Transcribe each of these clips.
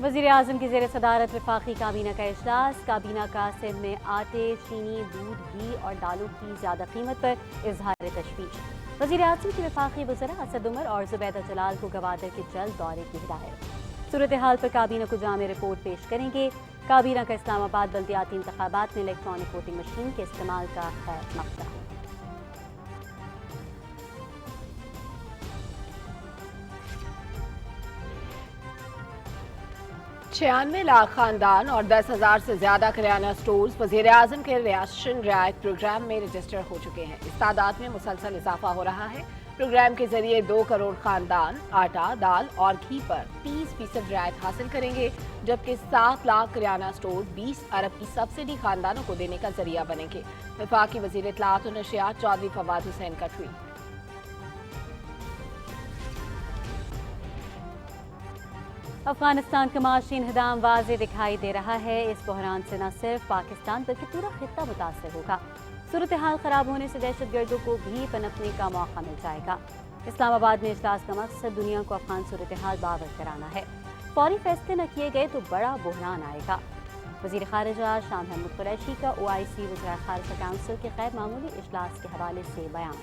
वज़ीर आज़म की ज़ेर सदारत वफाकी काबीना का इजलास। काबीना का सिंध में आटे, चीनी, दूध, घी और दालों की ज़्यादा कीमत पर इजहार तशवीश। वज़ीर आज़म की वफाकी वज़रा असद उमर और ज़ुबैदा जलाल को गवादर के जल्द दौरे की हिदायत। सूरत हाल पर काबीना को जामे रिपोर्ट पेश करेंगे। काबीना का इस्लामाबाद बल्दियाती इंतखाबात में इलेक्ट्रॉनिक वोटिंग मशीन के इस्तेमाल का खैर मकसद। 96 लाख खानदान और 10,000 से ज्यादा किराना स्टोर्स वज़ीर आज़म के राशन रियायत प्रोग्राम में रजिस्टर हो चुके हैं। इस तादाद में मुसलसल इजाफा हो रहा है। प्रोग्राम के जरिए 2 करोड़ खानदान आटा, दाल और घी पर 30% रियायत हासिल करेंगे, जबकि 7 लाख किराना स्टोर 20 अरब की सब्सिडी खानदानों को देने का जरिया बनेंगे। वफाकी वज़ीर इत्तलाआत और नशरियात चौधरी फवाद हुसैन का ट्वीट। अफगानिस्तान का माशी इंहदाम वाज़े दिखाई दे रहा है। इस बहरान से न सिर्फ पाकिस्तान बल्कि पूरा खित्ता मुतासर होगा। सूरत हाल खराब होने से दहशत गर्दों को भी पनपने का मौका मिल जाएगा। इस्लामाबाद में इजलास का मकसद दुनिया को अफगान सूरत हाल बावर कराना है। फौरी फैसले न किए गए तो बड़ा बहरान आएगा। वज़ीर ख़ारिजा शाह महमूद कुरैशी का OIC वज़राए ख़ारिजा काउंसिल के गैर मामूली इजलास के हवाले से बयान।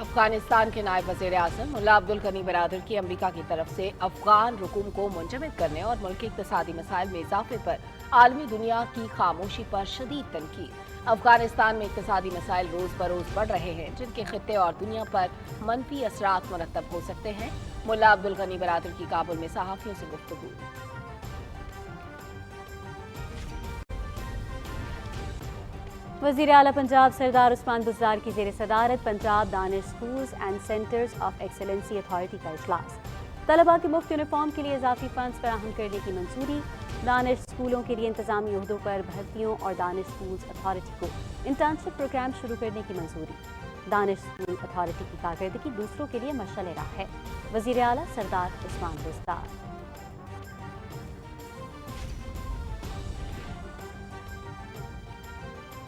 अफगानिस्तान के नायब वज़ीर आज़म मुल्ला अब्दुल गनी बरादर की अमरीका की तरफ से अफगान रुकूम को मुंजमद करने और मुल्क के इक़्तिसादी मसाइल में इजाफे पर आलमी दुनिया की खामोशी पर शदीद तनकीद। अफगानिस्तान में इक़्तिसादी मसाइल रोज़ बरोज़ बढ़ रहे हैं, जिनके खित्ते और दुनिया पर मनफी असरात मुरतब हो सकते हैं। मुल्ला अब्दुल गनी बरादर की काबुल में सहाफ़ियों से गुफ्तगू। वज़ीर आला पंजाब सरदार उस्मान बुज़दार की ज़ेर सदारत Punjab Danish schools and centres of excellency authority का इजलास। तलबा के मुफ्त यूनिफॉर्म के लिए इजाफी फंड्स फराहम करने की मंजूरी। दानिश स्कूलों के लिए इंतजामी ओहदों पर भर्तियों और दानिश स्कूल्स अथॉरिटी को इंटर्नशिप प्रोग्राम शुरू करने की मंजूरी। दानिश स्कूल अथॉरिटी की कारकर्दगी दूसरों के लिए मशअल राह है। वज़ीर आला सरदार उस्मान बुज़दार।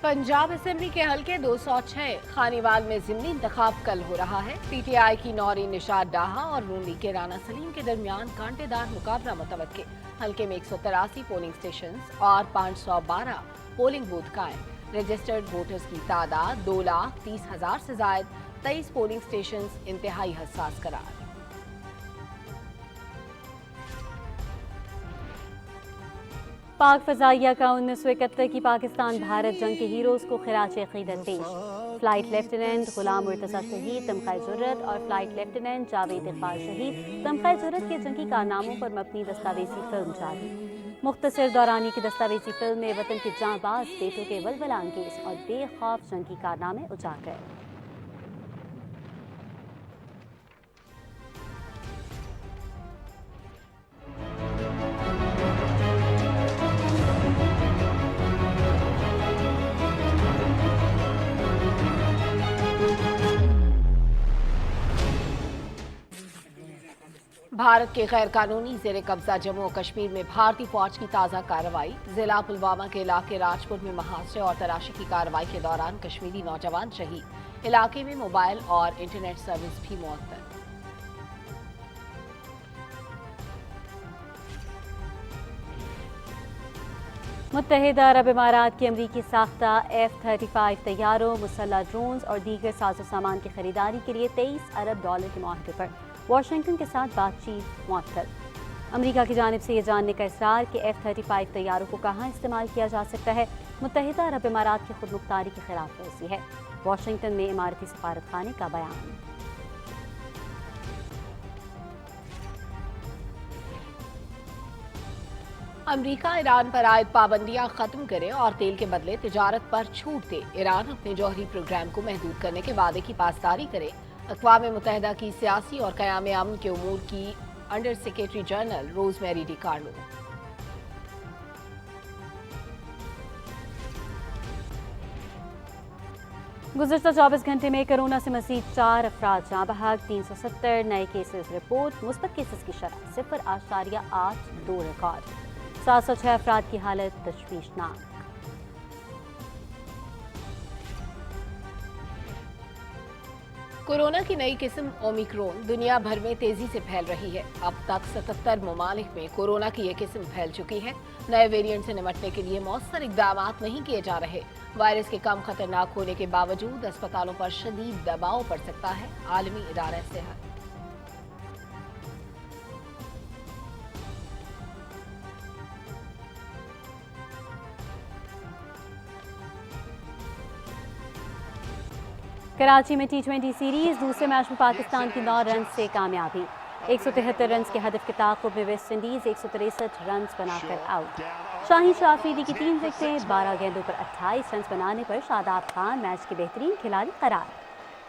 पंजाब असेंबली के हल्के 206 खानीवाल में ज़िमनी इंतखाब कल हो रहा है। PTI की नौरीन निशात डाहा और नून लीग के राना सलीम के दरमियान कांटेदार मुकाबला मुतवक्के। हल्के में 183 पोलिंग स्टेशन और 512 पोलिंग बूथ कायम। रजिस्टर्ड वोटर्स की तादाद 2,30,000 से जायद। 23 पोलिंग स्टेशन इंतहाई हसास करार। पाक फ़ज़ाइया का 1971 की पाकिस्तान भारत जंग के हीरोज़ को खिराज अक़ीदत पेश। फ़्लाइट लेफ्टिनेंट ग़ुलाम मुर्तज़ा शहीद तमग़ा जुर्रत और फ़्लाइट लेफ्टिनेंट जावेद इक़बाल शहीद तमग़ा जुर्रत के जंगी कारनामों पर मबनी दस्तावेज़ी फ़िल्म जारी। मुख्तसर दौरानी की दस्तावेज़ी फ़िल्म में वतन के जांबाज बेटों के वलवला अंगेज़ और बेखौफ जंगी कारनामे उजागर। भारत के गैर कानूनी जेर कब्जा जम्मू और कश्मीर में भारतीय फौज की ताज़ा कार्रवाई। जिला पुलवामा के इलाके राजपुर में मुहासरे और तलाशी की कार्रवाई के दौरान कश्मीरी नौजवान शहीद। इलाके में मोबाइल और इंटरनेट सर्विस भी मुअत्तल। मुत्तहिदा अरब इमारात की अमरीकी साख्ता F-35 तैयारों, मुसल्लह ड्रोन्स और दीगर साजो सामान की खरीदारी के लिए $23 अरब के मुआहदे पर वाशिंगटन के साथ बातचीत मुअत्तल। अमरीका की जानिब से ये जानने का इसरार कि F-35 तैयारों को कहाँ इस्तेमाल किया जा सकता है मुत्तहिदा अरब इमारात की खुद मुख्तारी की खिलाफ वर्जी है। वाशिंगटन में इमारती सफारत खाने का बयान। अमरीका ईरान पर आयद पाबंदियां खत्म करे और तेल के बदले तिजारत पर छूट दे। ईरान अपने जौहरी प्रोग्राम को महदूद करने के वादे की पासदारी करे। अक़वाम मुत्तहिदा की सियासी और क़याम अमन के उमूर की under secretary general Rosemary DiCarlo. गुज़श्ता 24 घंटे में कोरोना से मज़ीद 4 अफराद जाँ बहक। 370 नए केसेस रिपोर्ट। मुस्बत केसेस की शरह 0.82 रिकॉर्ड। 706 अफराद की हालत तशवीशनाक। कोरोना की नई किस्म ओमिक्रॉन दुनिया भर में तेजी से फैल रही है। अब तक 77 ममालिक में कोरोना की ये किस्म फैल चुकी है। नए वेरिएंट से निपटने के लिए मौसर इकदाम नहीं किए जा रहे। वायरस के कम खतरनाक होने के बावजूद अस्पतालों पर शदीद दबाव पड़ सकता है। आलमी इदारा सेहत कराची में टी20 सीरीज दूसरे मैच में पाकिस्तान की 9 रन से कामयाबी। 173 रन के हदफ के ताक़ुब में वेस्ट इंडीज 163 रन बनाकर आउट। शाहीन शाह अफरीदी की 3 विकेटें, 12 गेंदों पर 28 रन बनाने पर शादाब खान मैच के बेहतरीन खिलाड़ी करार।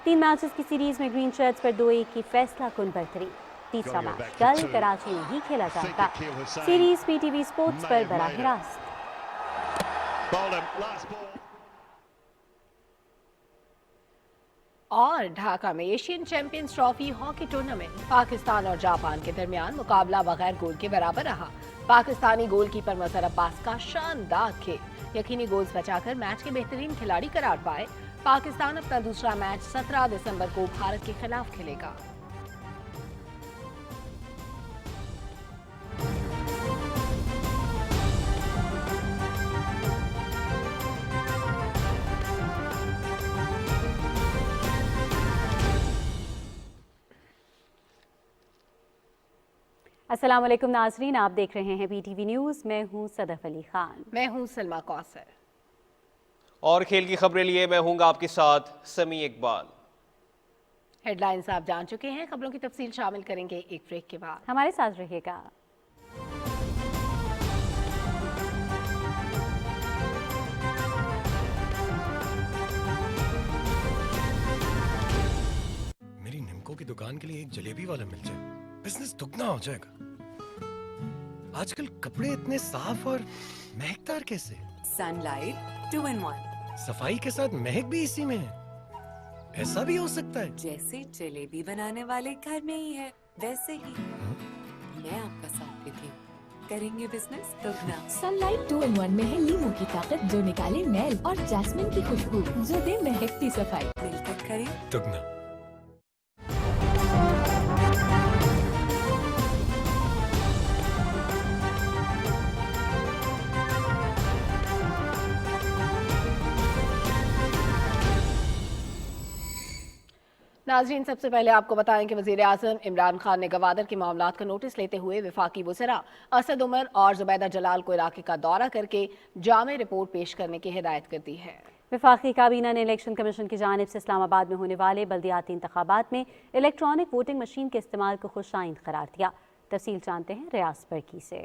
3 मैचेस की सीरीज में ग्रीन शर्ट्स पर 2-1 की फैसला कुन बढ़तरी। तीसरा मैच कल कराची में ही खेला जाएगा। सीरीज पीटीवी स्पोर्ट्स पर बराह रास्त। और ढाका में Asian champions trophy hockey tournament Pakistan और जापान के दरमियान मुकाबला बगैर गोल के बराबर रहा। पाकिस्तानी गोलकीपर मजहर अब्बास का शानदार खेल यकीनी गोल्स बचाकर मैच के बेहतरीन खिलाड़ी करार पाए। पाकिस्तान अपना दूसरा मैच 17 दिसंबर को भारत के खिलाफ खेलेगा। अस्सलाम वालेकुम नाजरीन, आप देख रहे हैं पीटीवी न्यूज़। मैं हूं सदफ अली खान। मैं हूं सलमा कौसर। और खेल की खबरें लिए मैं हूंगा आपके साथ समी इकबाल। हेडलाइंस आप जान चुके हैं, खबरों की तफसील शामिल करेंगे एक ब्रेक के बाद। हमारे साथ रहिएगा। मेरी निमको की दुकान के लिए एक जलेबी वाला मिल जाए, बिजनेस दुगना हो जाएगा। आजकल कपड़े इतने साफ और महकदार कैसे? Sunlight 2-in-1। सफाई के साथ महक भी इसी में है। ऐसा भी हो सकता है? जैसे जलेबी बनाने वाले घर में ही है वैसे ही मैं आपका साथ देती हूँ। करेंगे बिजनेस दुगना। सनलाइट 2-in-1 में है लीमू की ताकत जो निकाले मैल और जैस्मिन की खुशबू जो दे महकती सफाई। मिलकर करें दुगना। नाजरीन, सबसे पहले आपको बताएं कि वज़ीर आज़म इमरान खान ने गवादर के मामलात का नोटिस लेते हुए वफाकी वज़रा असद उमर और ज़ुबैदा जलाल को इलाके का दौरा करके जामे रिपोर्ट पेश करने की हिदायत कर दी है। वफाकी काबीना ने इलेक्शन कमीशन की जानिब से इस्लामाबाद में होने वाले बल्दियाती इंतखाबात में इलेक्ट्रॉनिक वोटिंग मशीन के इस्तेमाल को खुशाइंद करार दिया। तफसील जानते हैं रियाज बरकी से।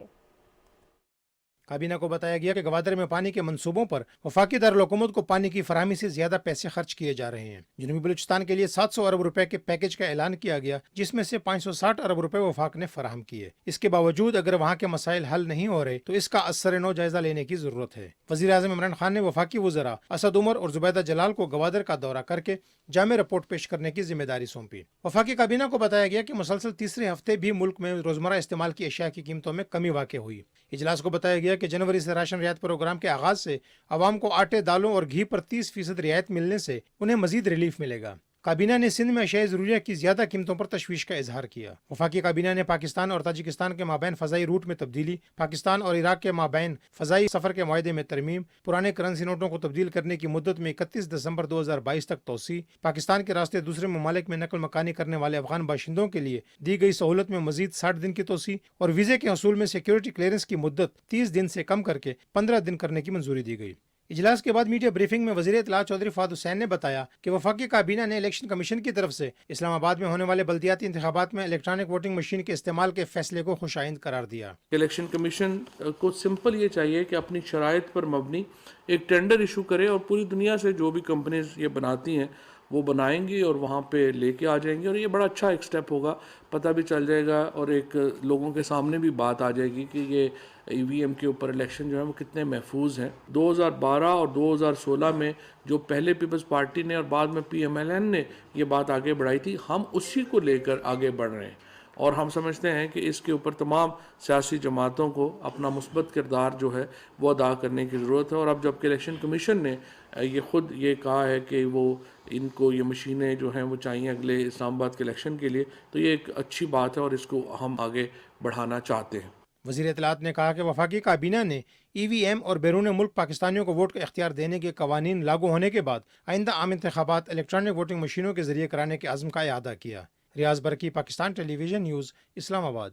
काबीना को बताया गया कि गवादर में पानी के मंसूबों पर वफाकी दारुल-हुकूमत को पानी की फराहमी से ज्यादा पैसे खर्च किए जा रहे हैं। जनूबी बलूचिस्तान के लिए 700 अरब रुपए के पैकेज का ऐलान किया गया, जिसमें से 560 अरब रुपए वफाक ने फराहम किए। इसके बावजूद अगर वहाँ के मसाइल हल नहीं हो रहे तो इसका असर नौ जायजा लेने की जरूरत है। वज़ीर आज़म इमरान खान ने वफाकी वज़रा असद उमर और ज़ुबैदा जलाल को गवादर का दौरा करके जामे रिपोर्ट पेश करने की जिम्मेदारी सौंपी। वफाकी काबीना को बताया गया कि मुसलसल तीसरे हफ्ते भी मुल्क में रोजमर्रा इस्तेमाल की अशिया की कीमतों में कमी वाक़ हुई। इजलास को बताया गया कि जनवरी से राशन रियायत प्रोग्राम के आगाज से आवाम को आटे, दालों और घी पर 30% रियायत मिलने से उन्हें मजीद रिलीफ मिलेगा। काबीना ने सिंध में अशिया ज़रूरिया की ज्यादा कीमतों पर तशवीश का इजहार किया। वफाकी काबीना ने पाकिस्तान और ताजिकिस्तान के माबैन फ़ज़ाई रूट में तब्दीली, पाकिस्तान और इराक के माबैन फ़ज़ाई सफ़र के मुआहदे में तरमीम, पुराने करेंसी नोटों को तब्दील करने की मुद्दत में 31 दिसंबर 2022 तक तोसी, पाकिस्तान के रास्ते दूसरे ममालिक में नकल मकानी करने वाले अफगान बाशिंदों के लिए दी गई सहूलत में मजीद 60 दिन की तोसी और वीज़े के हसूल में सिक्योरिटी क्लियरेंस की मुद्दत 30 दिन से कम करके 15 दिन करने की मंजूरी दी गई। इजलास के बाद मीडिया ब्रीफिंग में वज़ीर इत्तलाअत चौधरी फ़वाद हुसैन ने बताया कि वफाकी काबीना ने इलेक्शन कमीशन की तरफ से इस्लामाबाद में होने वाले बल्दियाती इंतखाबात में इलेक्ट्रॉनिक वोटिंग मशीन के इस्तेमाल के फैसले को खुशाइंद करार दिया। इलेक्शन कमीशन को सिंपल ये चाहिए कि अपनी शराइत पर मबनी एक टेंडर इशू करे और पूरी दुनिया से जो भी कंपनीज ये बनाती हैं वो बनाएंगी और वहाँ पे लेके आ जाएंगी और ये बड़ा अच्छा एक स्टेप होगा, पता भी चल जाएगा और एक लोगों के सामने भी बात आ जाएगी कि ये ईवीएम के ऊपर इलेक्शन जो है वो कितने महफूज हैं। 2012 और 2016 में जो पहले पीपल्स पार्टी ने और बाद में पीएमएलएन ने ये बात आगे बढ़ाई थी, हम उसी को लेकर आगे बढ़ रहे हैं اور ہم سمجھتے ہیں کہ اس کے اوپر تمام سیاسی جماعتوں کو اپنا مثبت کردار جو ہے وہ ادا کرنے کی ضرورت ہے. اور اب جب کہ الیکشن کمیشن نے یہ خود یہ کہا ہے کہ وہ ان کو یہ مشینیں جو ہیں وہ چاہیے اگلے اسلام آباد کے الیکشن کے لیے, تو یہ ایک اچھی بات ہے اور اس کو ہم آگے بڑھانا چاہتے ہیں. وزیر اطلاعات نے کہا کہ وفاقی کابینہ نے ای وی ایم اور بیرون ملک پاکستانیوں کو ووٹ کا اختیار دینے کے قوانین لاگو ہونے کے بعد آئندہ عام انتخابات الیکٹرانک ووٹنگ مشینوں کے ذریعے کرانے کے عزم کا اعادہ کیا. ریاض برکی, پاکستان ٹیلی ویژن نیوز, اسلام آباد.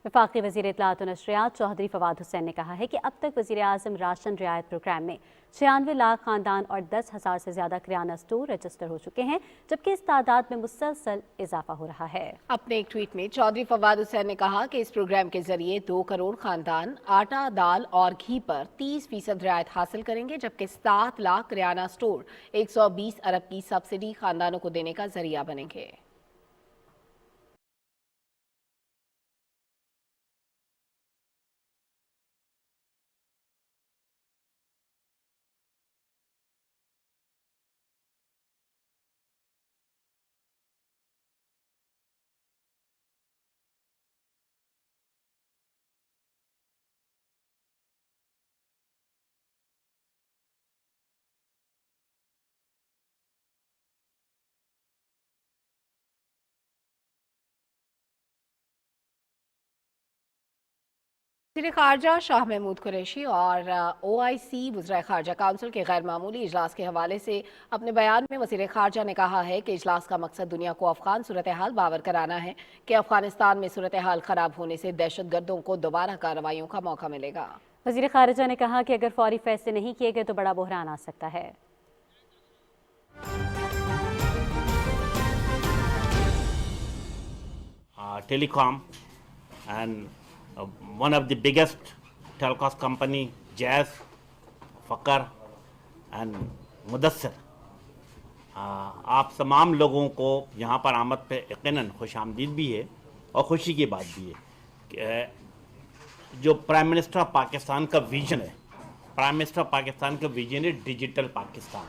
وفاقی وزیر اطلاعات و نشریات چودھری فواد حسین نے کہا ہے کہ اب تک وزیر اعظم راشن رعایت پروگرام میں 96 لاکھ خاندان اور 10,000 سے زیادہ کریانہ اسٹور رجسٹر ہو چکے ہیں, جبکہ اس تعداد میں مسلسل اضافہ ہو رہا ہے. اپنے ایک ٹویٹ میں چودھری فواد حسین نے کہا کہ اس پروگرام کے ذریعے 2 کروڑ خاندان آٹا, دال اور گھی پر 30% رعایت حاصل کریں گے, جبکہ 7 لاکھ کریانہ اسٹور 120 ارب کی سبسڈی خاندانوں کو دینے کا ذریعہ بنیں گے. وزیر خارجہ شاہ محمود قریشی اور OIC وزرائے خارجہ کونسل کے غیر معمولی اجلاس کے حوالے سے اپنے بیان میں وزیر خارجہ نے کہا ہے کہ اجلاس کا مقصد دنیا کو افغان صورتحال باور کرانا ہے کہ افغانستان میں صورتحال خراب ہونے سے دہشت گردوں کو دوبارہ کارروائیوں کا موقع ملے گا. وزیر خارجہ نے کہا کہ اگر فوری فیصلے نہیں کیے گئے تو بڑا بحران آ سکتا ہے. Telecom and one of the biggest telecom company, Jazz, Fakar and Mudassir. آپ تمام لوگوں کو یہاں پر آمد پہ یقیناً خوش آمدید بھی ہے اور خوشی کی بات بھی ہے کہ جو پرائم منسٹر آف پاکستان کا ویژن ہے, پرائم منسٹر آف پاکستان کا ویژن ہے ڈیجیٹل پاکستان,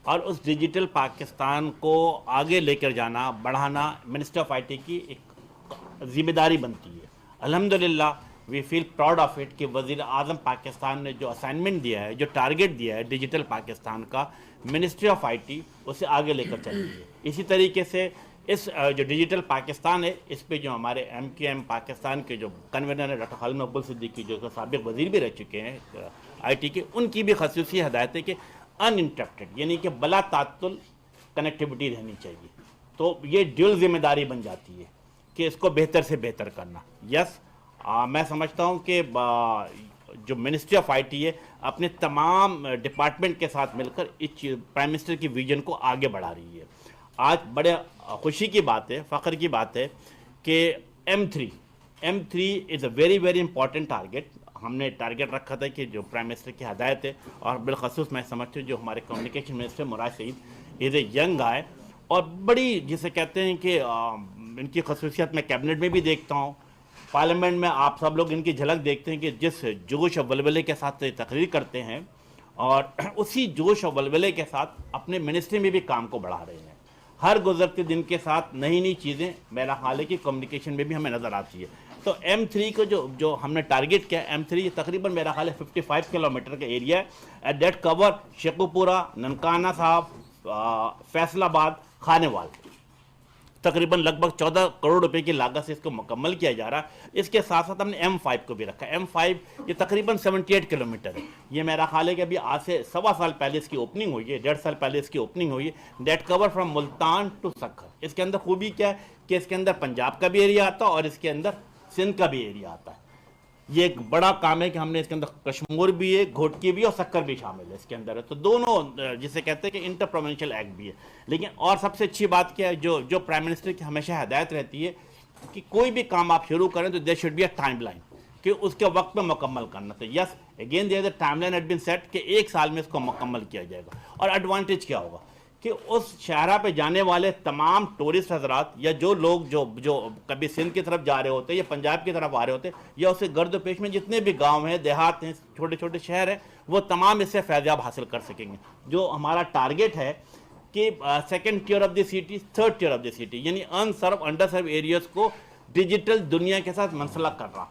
اور اس ڈیجیٹل پاکستان کو آگے لے کر جانا, بڑھانا منسٹر آف IT کی ایک ذمہ داری بنتی ہے. الحمدللہ وی فیل پراؤڈ آف اٹ کہ وزیر اعظم پاکستان نے جو اسائنمنٹ دیا ہے, جو ٹارگٹ دیا ہے ڈیجیٹل پاکستان کا, منسٹری آف IT اسے آگے لے کر چل رہی ہے. اسی طریقے سے اس جو ڈیجیٹل پاکستان ہے اس پہ جو ہمارے MQM پاکستان کے جو کنوینر ہیں ڈاکٹر خالد مقبول صدیقی, جو سابق وزیر بھی رہ چکے ہیں IT کے, ان کی بھی خصوصی ہدایت ہے کہ ان انٹرپٹیڈ یعنی کہ بلا تعطل کنیکٹیوٹی رہنی چاہیے. تو یہ ڈیول ذمہ داری بن جاتی ہے کہ اس کو بہتر سے بہتر کرنا. یس, میں سمجھتا ہوں کہ جو منسٹری آف IT ہے اپنے تمام ڈپارٹمنٹ کے ساتھ مل کر اس پرائم منسٹر کی ویژن کو آگے بڑھا رہی ہے. آج بڑے خوشی کی بات ہے, فخر کی بات ہے کہ M3 is a very very important target. ہم نے ٹارگیٹ رکھا تھا کہ جو پرائم منسٹر کی ہدایت ہے, اور بالخصوص میں سمجھتا ہوں جو ہمارے communication minister Murad Saeed is a young آئے, اور بڑی جسے کہتے ہیں کہ ان کی خصوصیت میں کیبنٹ میں بھی دیکھتا ہوں, پارلیمنٹ میں آپ سب لوگ ان کی جھلک دیکھتے ہیں کہ جس جوش اور ولولے کے ساتھ تقریر کرتے ہیں, اور اسی جوش اور ولولے کے ساتھ اپنے منسٹری میں بھی کام کو بڑھا رہے ہیں. ہر گزرتے دن کے ساتھ نئی نئی چیزیں میرا خیال ہے کہ کمیونیکیشن میں بھی ہمیں نظر آتی ہے. تو M3 کو جو ہم نے ٹارگٹ کیا, M3 یہ تقریباً میرا خیال ہے 55 کلومیٹر کا ایریا ہے, ایٹ دیٹ کور شیخو پورہ, ننکانہ صاحب, فیصل آباد, خانیوال. تقریباً لگ بھگ 14 کروڑ روپے کی لاگت سے اس کو مکمل کیا جا رہا ہے. اس کے ساتھ ساتھ ہم نے M5 کو بھی رکھا. M5 یہ تقریباً 78 کلومیٹر ہے. یہ میرا خیال ہے کہ ابھی آج سے 1.25 سال پہلے اس کی اوپننگ ہوئی ہے, 1.5 سال پہلے اس کی اوپننگ ہوئی ہے. That cover from Multan to Sukkur. اس کے اندر خوبی کیا ہے کہ اس کے اندر پنجاب کا بھی ایریا آتا ہے اور اس کے اندر سندھ کا بھی ایریا آتا ہے. یہ ایک بڑا کام ہے کہ ہم نے اس کے اندر کشمور بھی ہے, گھوٹکی بھی اور سکر بھی شامل ہے اس کے اندر. تو دونوں جسے کہتے ہیں کہ انٹر پروونشل ایکٹ بھی ہے. لیکن اور سب سے اچھی بات کیا ہے, جو پرائم منسٹر کی ہمیشہ ہدایت رہتی ہے کہ کوئی بھی کام آپ شروع کریں تو there should be a timeline, کہ اس کے وقت میں مکمل کرنا. تو yes again there is a timeline had been set کہ 1 سال میں اس کو مکمل کیا جائے گا. اور ایڈوانٹیج کیا ہوگا کہ اس شاہراہ پہ جانے والے تمام ٹورسٹ حضرات, یا جو لوگ جو کبھی سندھ کی طرف جا رہے ہوتے یا پنجاب کی طرف آ رہے ہوتے, یا اسے گرد و پیش میں جتنے بھی گاؤں ہیں, دیہات ہیں, چھوٹے چھوٹے شہر ہیں, وہ تمام اس سے فیض یاب حاصل کر سکیں گے. جو ہمارا ٹارگٹ ہے कि second tier of the city, third tier of the city, यानी अनसर्व अंडर सर्व एरियाज को डिजिटल दुनिया के साथ मनसलक करना,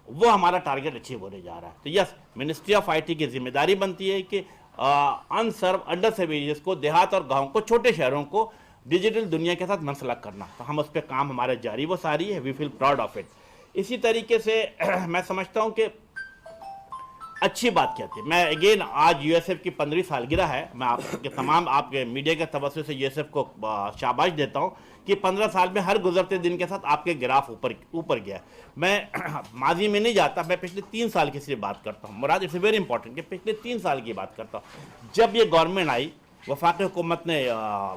वो हमारा टारगेट अचीव होने जा रहा है। तो यस, मिनिस्ट्री ऑफ आईटी की जिम्मेदारी बनती है कि अनसर्व अंडर सर्व एरियाज को, देहात और गाँव को, छोटे शहरों को डिजिटल दुनिया के साथ मनसलक करना। तो हम उस पर काम हमारे जारी वो सारी है, we feel proud of it. इसी तरीके से मैं समझता हूँ कि अच्छी बात क्या थी। मैं अगेन आज यूएसएफ की 15वीं सालगिरह है, मैं आपके तमाम आपके मीडिया के तवज्जो से यूएसएफ को शाबाश देता हूँ कि 15 साल में हर गुजरते दिन के साथ आपके ग्राफ ऊपर गया। मैं माजी में नहीं जाता, मैं पिछले 3 साल की सिर्फ बात करता हूँ। मुराद, इट्स वेरी इंपॉर्टेंट कि पिछले 3 साल की बात करता हूँ। जब ये गवर्नमेंट आई, वफाकी हुकूमत ने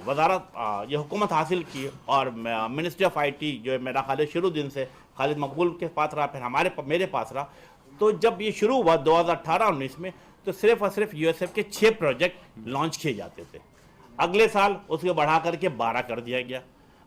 वजारत ये हुकूमत हासिल की और मिनिस्ट्री ऑफ आईटी जो है मेरा ख्याल शुरू दिन से खालिद मकबूल के पास रहा, फिर मेरे पास रहा। तो जब ये शुरू हुआ 2018-19 में, तो सिर्फ और सिर्फ यूएसएफ के 6 प्रोजेक्ट लॉन्च किए जाते थे। अगले साल उसको बढ़ा करके 12 कर दिया गया।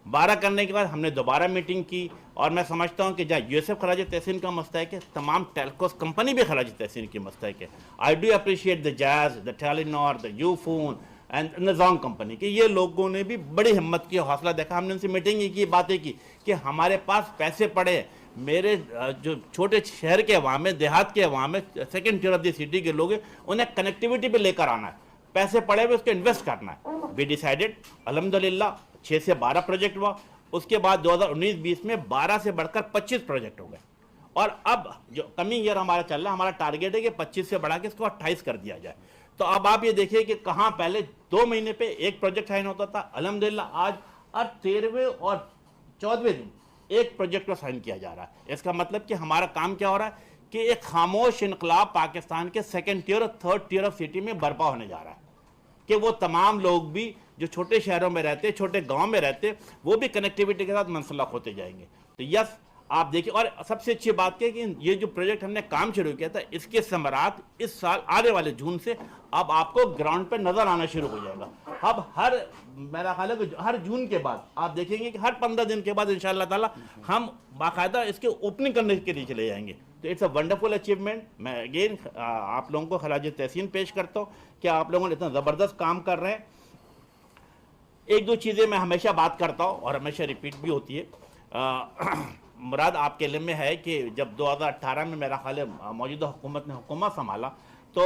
12 करने के बाद हमने दोबारा मीटिंग की और मैं समझता हूँ कि जहाँ यूएसएफ खराज तहसीन का मस्तक है, तमाम टेलकोस कंपनी भी खराज तहसीन की मस्तक है। I do appreciate the jazz, the Telenor, the Ufone and Nizam company कि ये लोगों ने भी बड़ी हिम्मत की, हौसला देखा। हमने उनसे मीटिंग की, बातें की कि हमारे पास पैसे पड़े, मेरे जो छोटे शहर के अवाम है, देहात के अवाम है, second tier of the city के लोग हैं, उन्हें कनेक्टिविटी पे लेकर आना है, पैसे पड़े हुए उसको इन्वेस्ट करना है। वी डिसाइडेड, अल्हम्दुलिल्लाह 6 से 12 प्रोजेक्ट हुआ। उसके बाद 2019-20 में 12 से बढ़कर 25 प्रोजेक्ट हो गए और अब जो कमिंग ईयर हमारा चल रहा है, हमारा टारगेट है कि 25 से बढ़ा के इसको 28 कर दिया जाए। तो अब आप ये देखिए कि कहाँ पहले 2 महीने पे एक प्रोजेक्ट साइन होता था, अल्हम्दुलिल्लाह आज 13वें और 14वें दिन एक प्रोजेक्ट को साइन किया जा रहा है। इसका मतलब कि हमारा काम क्या हो रहा है कि एक खामोश इनकलाब पाकिस्तान के सेकंड टियर और थर्ड टियर ऑफ सिटी में बर्पा होने जा रहा है कि वो तमाम लोग भी जो छोटे शहरों में रहते, छोटे गांव में रहते, वो भी कनेक्टिविटी के साथ मनसलक होते जाएंगे। तो यस, आप देखिए, और सबसे अच्छी बात है कि ये जो प्रोजेक्ट हमने काम शुरू किया था, इसके समरात इस साल आने वाले जून से अब आपको ग्राउंड पे नजर आना शुरू हो जाएगा। अब हर मेरा ख्याल है कि हर जून के बाद आप देखेंगे कि हर 15 दिन के बाद इंशाअल्लाह ताला हम बाकायदा इसके ओपनिंग करने के लिए चले जाएंगे। तो इट्स अ वंडरफुल अचीवमेंट। मैं अगेन आप लोगों को खराज तहसीन पेश करता हूँ कि आप लोगों ने इतना ज़बरदस्त काम कर रहे हैं। एक दो चीज़ें मैं हमेशा बात करता हूँ और हमेशा रिपीट भी होती है। मुराद, आपके इल्म में है कि जब 2018 में मेरा ख्याल है मौजूदा हुकूमत ने हुकूमत संभाला तो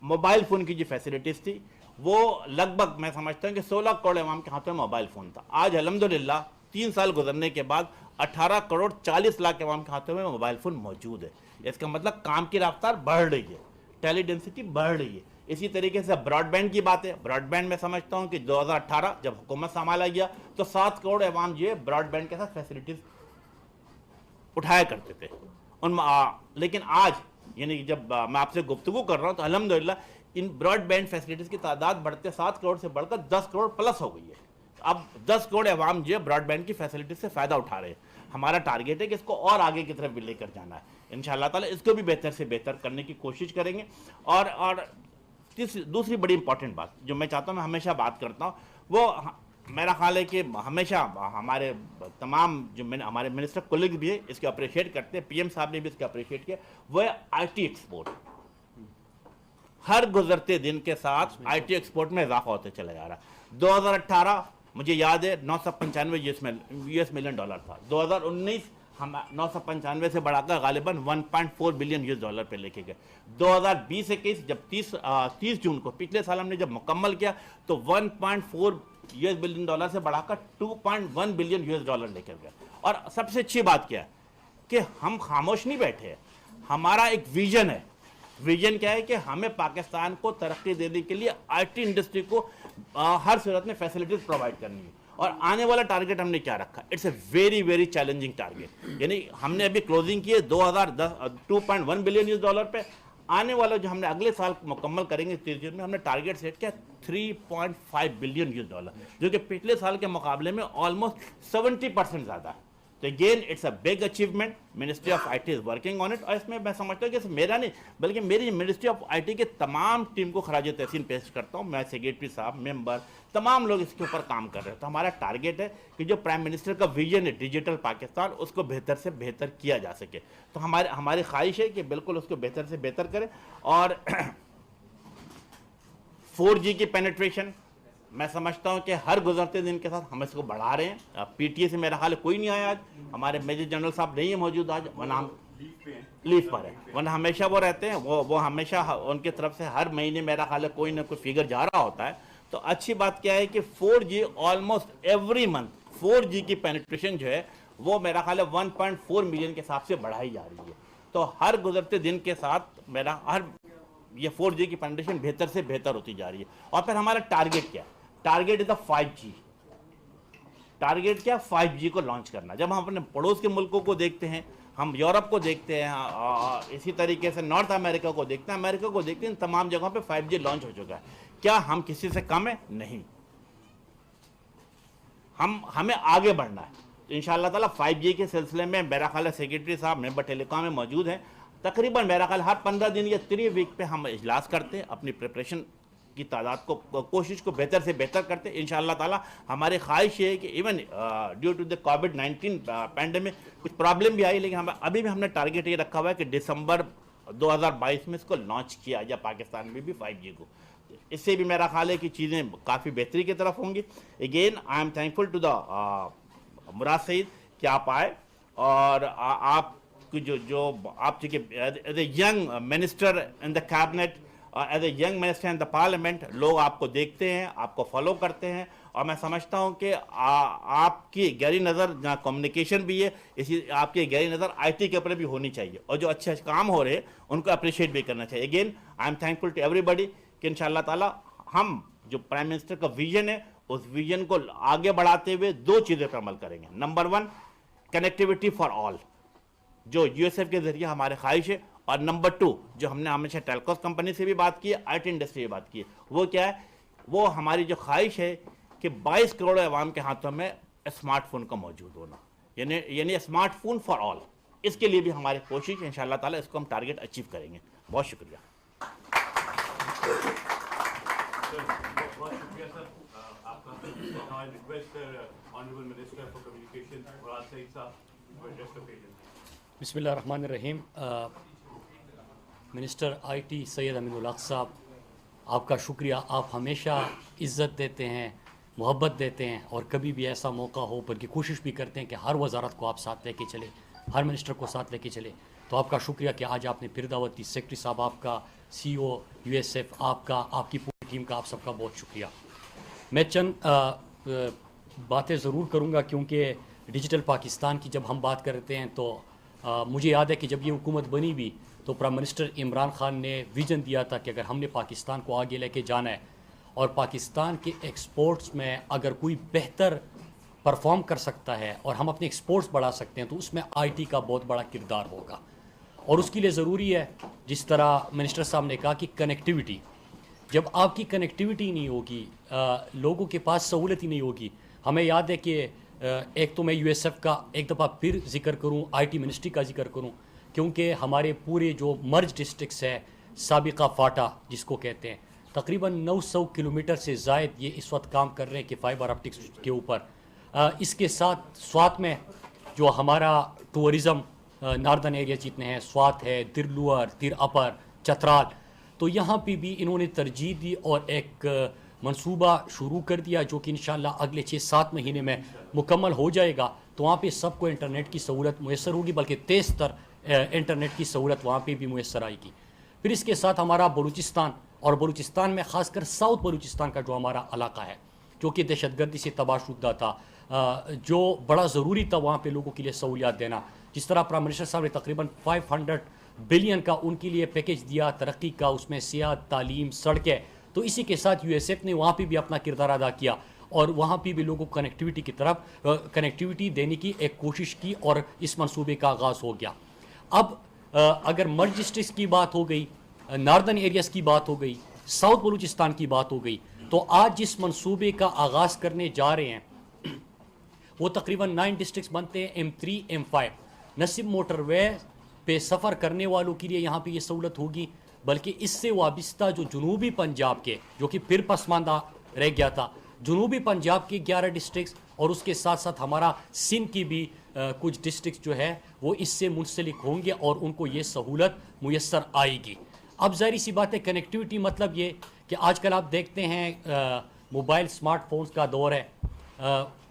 मोबाइल फ़ोन की जो फैसिलिटीज़ थी वो लगभग मैं समझता हूँ कि 16 करोड़ अवाम के हाथों में मोबाइल फ़ोन था। आज अल्हम्दुलिल्लाह 3 साल गुजरने के बाद 18 करोड़ 40 लाख अवाम के हाथों में मोबाइल फ़ोन मौजूद है। इसका मतलब काम की रफ्तार बढ़ रही है, टेली डेंसिटी बढ़ रही है। इसी तरीके से ब्रॉडबैंड की बात है। ब्रॉडबैंड में समझता हूँ कि 2018 जब हुकूमत संभाला गया तो 7 करोड़ अवाम जो है ब्रॉडबैंड के साथ फैसिलिटीज़ उठाया करते थे लेकिन आज यानी कि जब मैं आपसे गुफ्तगू कर रहा हूँ तो अल्हम्दुलिल्लाह इन ब्रॉडबैंड फैसिलिटीज़ की तादाद बढ़ते 7 करोड़ से बढ़कर 10 करोड़ प्लस हो गई है। अब 10 करोड़ अवाम जो है ब्रॉडबैंड की फैसिलिटी से फ़ायदा उठा रहे हैं। हमारा टारगेट है कि इसको और आगे की तरफ भी लेकर जाना है। इंशाअल्लाह ताला इसको भी बेहतर से बेहतर करने की कोशिश करेंगे। और दूसरी बड़ी इंपॉर्टेंट बात जो मैं चाहता हूँ, मैं हमेशा बात करता हूँ, वो मेरा ख्याल है कि हमेशा हमारे तमाम जो हमारे मिनिस्टर कोलिग भी है इसको अप्रिशिएट करते हैं, पीएम साहब ने भी इसको अप्रिशिएट किया, वो है आईटी एक्सपोर्ट। हर गुजरते दिन के साथ आईटी एक्सपोर्ट में इजाफा होते चला जा रहा है। 2018 मुझे याद है 995 यूएस मिलियन डॉलर था। 2019 हम 995 से बढ़ाकर गालिबन 1.4 बिलियन यूएस डॉलर पे लेके गए। 2020-21 जब 30 जून को पिछले साल हमने जब मुकम्मल किया तो 1.4 यूएस बिलियन डॉलर से बढ़ाकर 2.1 बिलियन यूएस डॉलर लेकर गए। और सबसे अच्छी बात क्या है कि हम खामोश नहीं बैठे हैं, हमारा एक विजन है। विजन क्या है कि हमें पाकिस्तान को तरक्की देने के लिए आईटी इंडस्ट्री को हर सूरत में फैसिलिटीज प्रोवाइड करनी है। और आने वाला टारगेट हमने क्या रखा, it's a very very challenging target. यानी हमने अभी क्लोजिंग की है 2.1 बिलियन यूएस डॉलर पे। आने वाला जो हमने अगले साल मुकम्मल करेंगे 30 जून में, हमने टारगेट सेट किया 3.5 बिलियन यूएस डॉलर, जो कि पिछले साल के मुकाबले में ऑलमोस्ट 70% ज़्यादा है। तो again it's a big achievement. Ministry of IT is working on it. और इसमें मैं समझता हूँ कि मेरा नहीं बल्कि मेरी मिनिस्ट्री ऑफ आईटी के तमाम टीम को खराज तहसीन पेश करता हूँ। मैं सेक्रेटरी साहब, मेंबर, तमाम लोग इसके ऊपर काम कर रहे हैं। तो हमारा टारगेट है कि जो प्राइम मिनिस्टर का विजन है डिजिटल पाकिस्तान, उसको बेहतर से बेहतर किया जा सके। तो हमारी ख्वाहिश है कि बिल्कुल उसको बेहतर से बेहतर करें। और 4G की पेनिट्रेशन मैं समझता हूं कि हर गुजरते दिन के साथ हम इसको बढ़ा रहे हैं। पीटीए से मेरा ख्याल कोई नहीं आया आज, हमारे मेजर जनरल साहब नहीं है मौजूद आज, वरना हम लीव पर है, वरना हमेशा वो रहते हैं, वो हमेशा उनकी तरफ से हर महीने मेरा ख्याल कोई ना कोई फिगर जा रहा होता है। तो अच्छी बात क्या है कि 4G almost every month 4G की पेनिट्रेशन जो है वो मेरा ख्याल है 1.4 मिलियन के हिसाब से बढ़ाई जा रही है। तो हर गुजरते दिन के साथ मेरा ये 4G की पेनिट्रेशन बेहतर से बेहतर होती जा रही है। और फिर हमारा टारगेट क्या है? Target is the 5G। Target क्या? 5G को लॉन्च करना। जब हम अपने पड़ोस के मुल्कों को देखते हैं, हम यूरोप को देखते हैं, इसी तरीके से नॉर्थ अमेरिका को देखते हैं, अमेरिका को देखते हैं, इन तमाम जगहों पे 5G लॉन्च हो चुका है। क्या हम किसी से कम है? नहीं, हमें आगे बढ़ना है। तो इंशाअल्लाह ताला 5G के सिलसिले में मेरा ख्याल है सेक्रेटरी साहब मेंबर टेलीकॉम में मौजूद हैं। तकरीबन मेरा ख्याल हर 15 दिन या 3 वीक पे हम इजलास करते हैं, अपनी प्रिपरेशन की तादाद को, कोशिश को बेहतर से बेहतर करते हैं। इंशाअल्लाह ताला हमारी ख्वाहिश है कि इवन ड्यू टू द कोविड-19 पैंडेमिक कुछ प्रॉब्लम भी आई, लेकिन अभी भी हमने टारगेट ये रखा हुआ है कि दिसंबर 2022 में इसको लॉन्च किया जाए पाकिस्तान में भी 5G को। इससे भी मेरा ख्याल है कि चीज़ें काफ़ी बेहतरी की तरफ होंगी। Again I am thankful to the Murad Saeed कि आप आए और आप जो आप चूँकि as a young minister in the cabinet, as a young minister in the parliament, लोग आपको देखते हैं, आपको फॉलो करते हैं, और मैं समझता हूं कि आपकी गहरी नज़र जहाँ कम्युनिकेशन भी है, इसी आपकी गहरी नज़र IT के ऊपर भी होनी चाहिए, और जो अच्छे काम हो रहे हैं उनको अप्रिशिएट भी करना चाहिए। Again I am thankful to everybody कि इंशाअल्लाह ताला हम जो प्राइम मिनिस्टर का विजन है उस विजन को आगे बढ़ाते हुए 2 चीज़ों पर अमल करेंगे। नंबर 1 कनेक्टिविटी फॉर ऑल, जो USF के जरिए हमारे ख्वाहिश है, और नंबर 2 जो हमने हमेशा टेलकॉस कंपनी से भी बात की है, IT इंडस्ट्री से बात की है, वो क्या है? वो हमारी जो ख्वाहिश है कि 22 करोड़ अवाम के हाथों में स्मार्टफोन का मौजूद होना, यानी स्मार्टफोन फॉर ऑल। इसके लिए भी हमारी कोशिश है, इंशाअल्लाह ताला इसको हम टारगेट अचीव करेंगे। बहुत शुक्रिया। बिस्मिल्लाहिर्रहमानिर्रहीम। मिनिस्टर IT सैयद अमीनुल हक साहब, आपका शुक्रिया। आप हमेशा इज़्ज़त देते हैं, मोहब्बत देते हैं, और कभी भी ऐसा मौका हो बल्कि कोशिश भी करते हैं कि हर वजारत को आप साथ लेके चले, हर मिनिस्टर को साथ लेके चले। तो आपका शुक्रिया कि आज आपने फिर दावत दी। सेक्रेटरी साहब आपका, CEO USF आपका, आपकी पूरी टीम का, आप सबका बहुत शुक्रिया। मैं चंद बातें ज़रूर करूँगा, क्योंकि डिजिटल पाकिस्तान की जब हम बात करते हैं तो मुझे याद है कि जब ये हुकूमत बनी भी तो प्राइम मिनिस्टर इमरान खान ने विज़न दिया था कि अगर हमने पाकिस्तान को आगे लेके जाना है और पाकिस्तान के एक्सपोर्ट्स में अगर कोई बेहतर परफॉर्म कर सकता है और हम अपने एक्सपोर्ट्स बढ़ा सकते हैं तो उसमें IT का बहुत बड़ा किरदार होगा। और उसके लिए ज़रूरी है, जिस तरह मिनिस्टर साहब ने कहा, कि कनेक्टिविटी। जब आपकी कनेक्टिविटी नहीं होगी, लोगों के पास सहूलत ही नहीं होगी। हमें याद है कि एक तो मैं USF का एक दफ़ा फिर जिक्र करूं, IT मिनिस्ट्री का जिक्र करूं, क्योंकि हमारे पूरे जो मर्ज डिस्ट्रिक्ट्स है, साबिका फाटा जिसको कहते हैं, तकरीबन 900 किलोमीटर से ज़ायद ये इस वक्त काम कर रहे हैं कि फाइबर ऑप्टिक्स के ऊपर। इसके साथ स्वात में जो हमारा टूरिज़म नॉर्दर्न एरिया जितने हैं, स्वात है, तिर लोअर, तिर अपर, चतराल, तो यहाँ पे भी इन्होंने तरजीह दी और एक मंसूबा शुरू कर दिया जो कि इंशाअल्लाह अगले 6-7 महीने में मुकम्मल हो जाएगा। तो वहाँ पे सबको इंटरनेट की सहूलत मुयसर होगी, बल्कि तेज़ तर इंटरनेट की सहूलत वहाँ पे भी मुयसर आएगी। फिर इसके साथ हमारा बलूचिस्तान, और बलूचिस्तान में ख़ासकर साउथ बलूचिस्तान का जो हमारा इलाका है, जो कि दहशतगर्दी से तबाहशुदा था, जो बड़ा ज़रूरी था वहाँ पे लोगों के लिए सहूलियात देना। जिस तरह प्राइम मिनिस्टर साहब ने तकरीबन 500 बिलियन का उनके लिए पैकेज दिया तरक्की का, उसमें सेहत, तालीम, सड़कें, तो इसी के साथ USF ने वहाँ पे भी अपना किरदार अदा किया और वहाँ पे भी लोगों को कनेक्टिविटी की तरफ कनेक्टिविटी देने की एक कोशिश की और इस मंसूबे का आगाज़ हो गया। अब अगर मर्ज डिस्ट्रिक्ट की बात हो गई, नॉर्दर्न एरियाज़ की बात हो गई, साउथ बलूचिस्तान की बात हो गई, तो आज जिस मंसूबे का आगाज़ करने जा रहे हैं वो तकरीबन 9 डिस्ट्रिक्ट बनते हैं, M3 M5। न सिर्फ मोटरवे पे सफ़र करने वालों के लिए यहाँ पे ये सहूलत होगी, बल्कि इससे वाबस्ता जो जनूबी पंजाब के, जो कि फिर पसमानदा रह गया था, जनूबी पंजाब के 11 डिस्ट्रिक्ट और उसके साथ साथ हमारा सिंध की भी कुछ डिस्ट्रिक्ट जो है वो इससे मुंसलिक होंगे और उनको ये सहूलत मुयस्सर आएगी। अब ज़ाहिर सी बात है, कनेक्टिविटी मतलब ये कि आजकल आप देखते हैं موبائل اسمارٹ فونز کا دور ہے.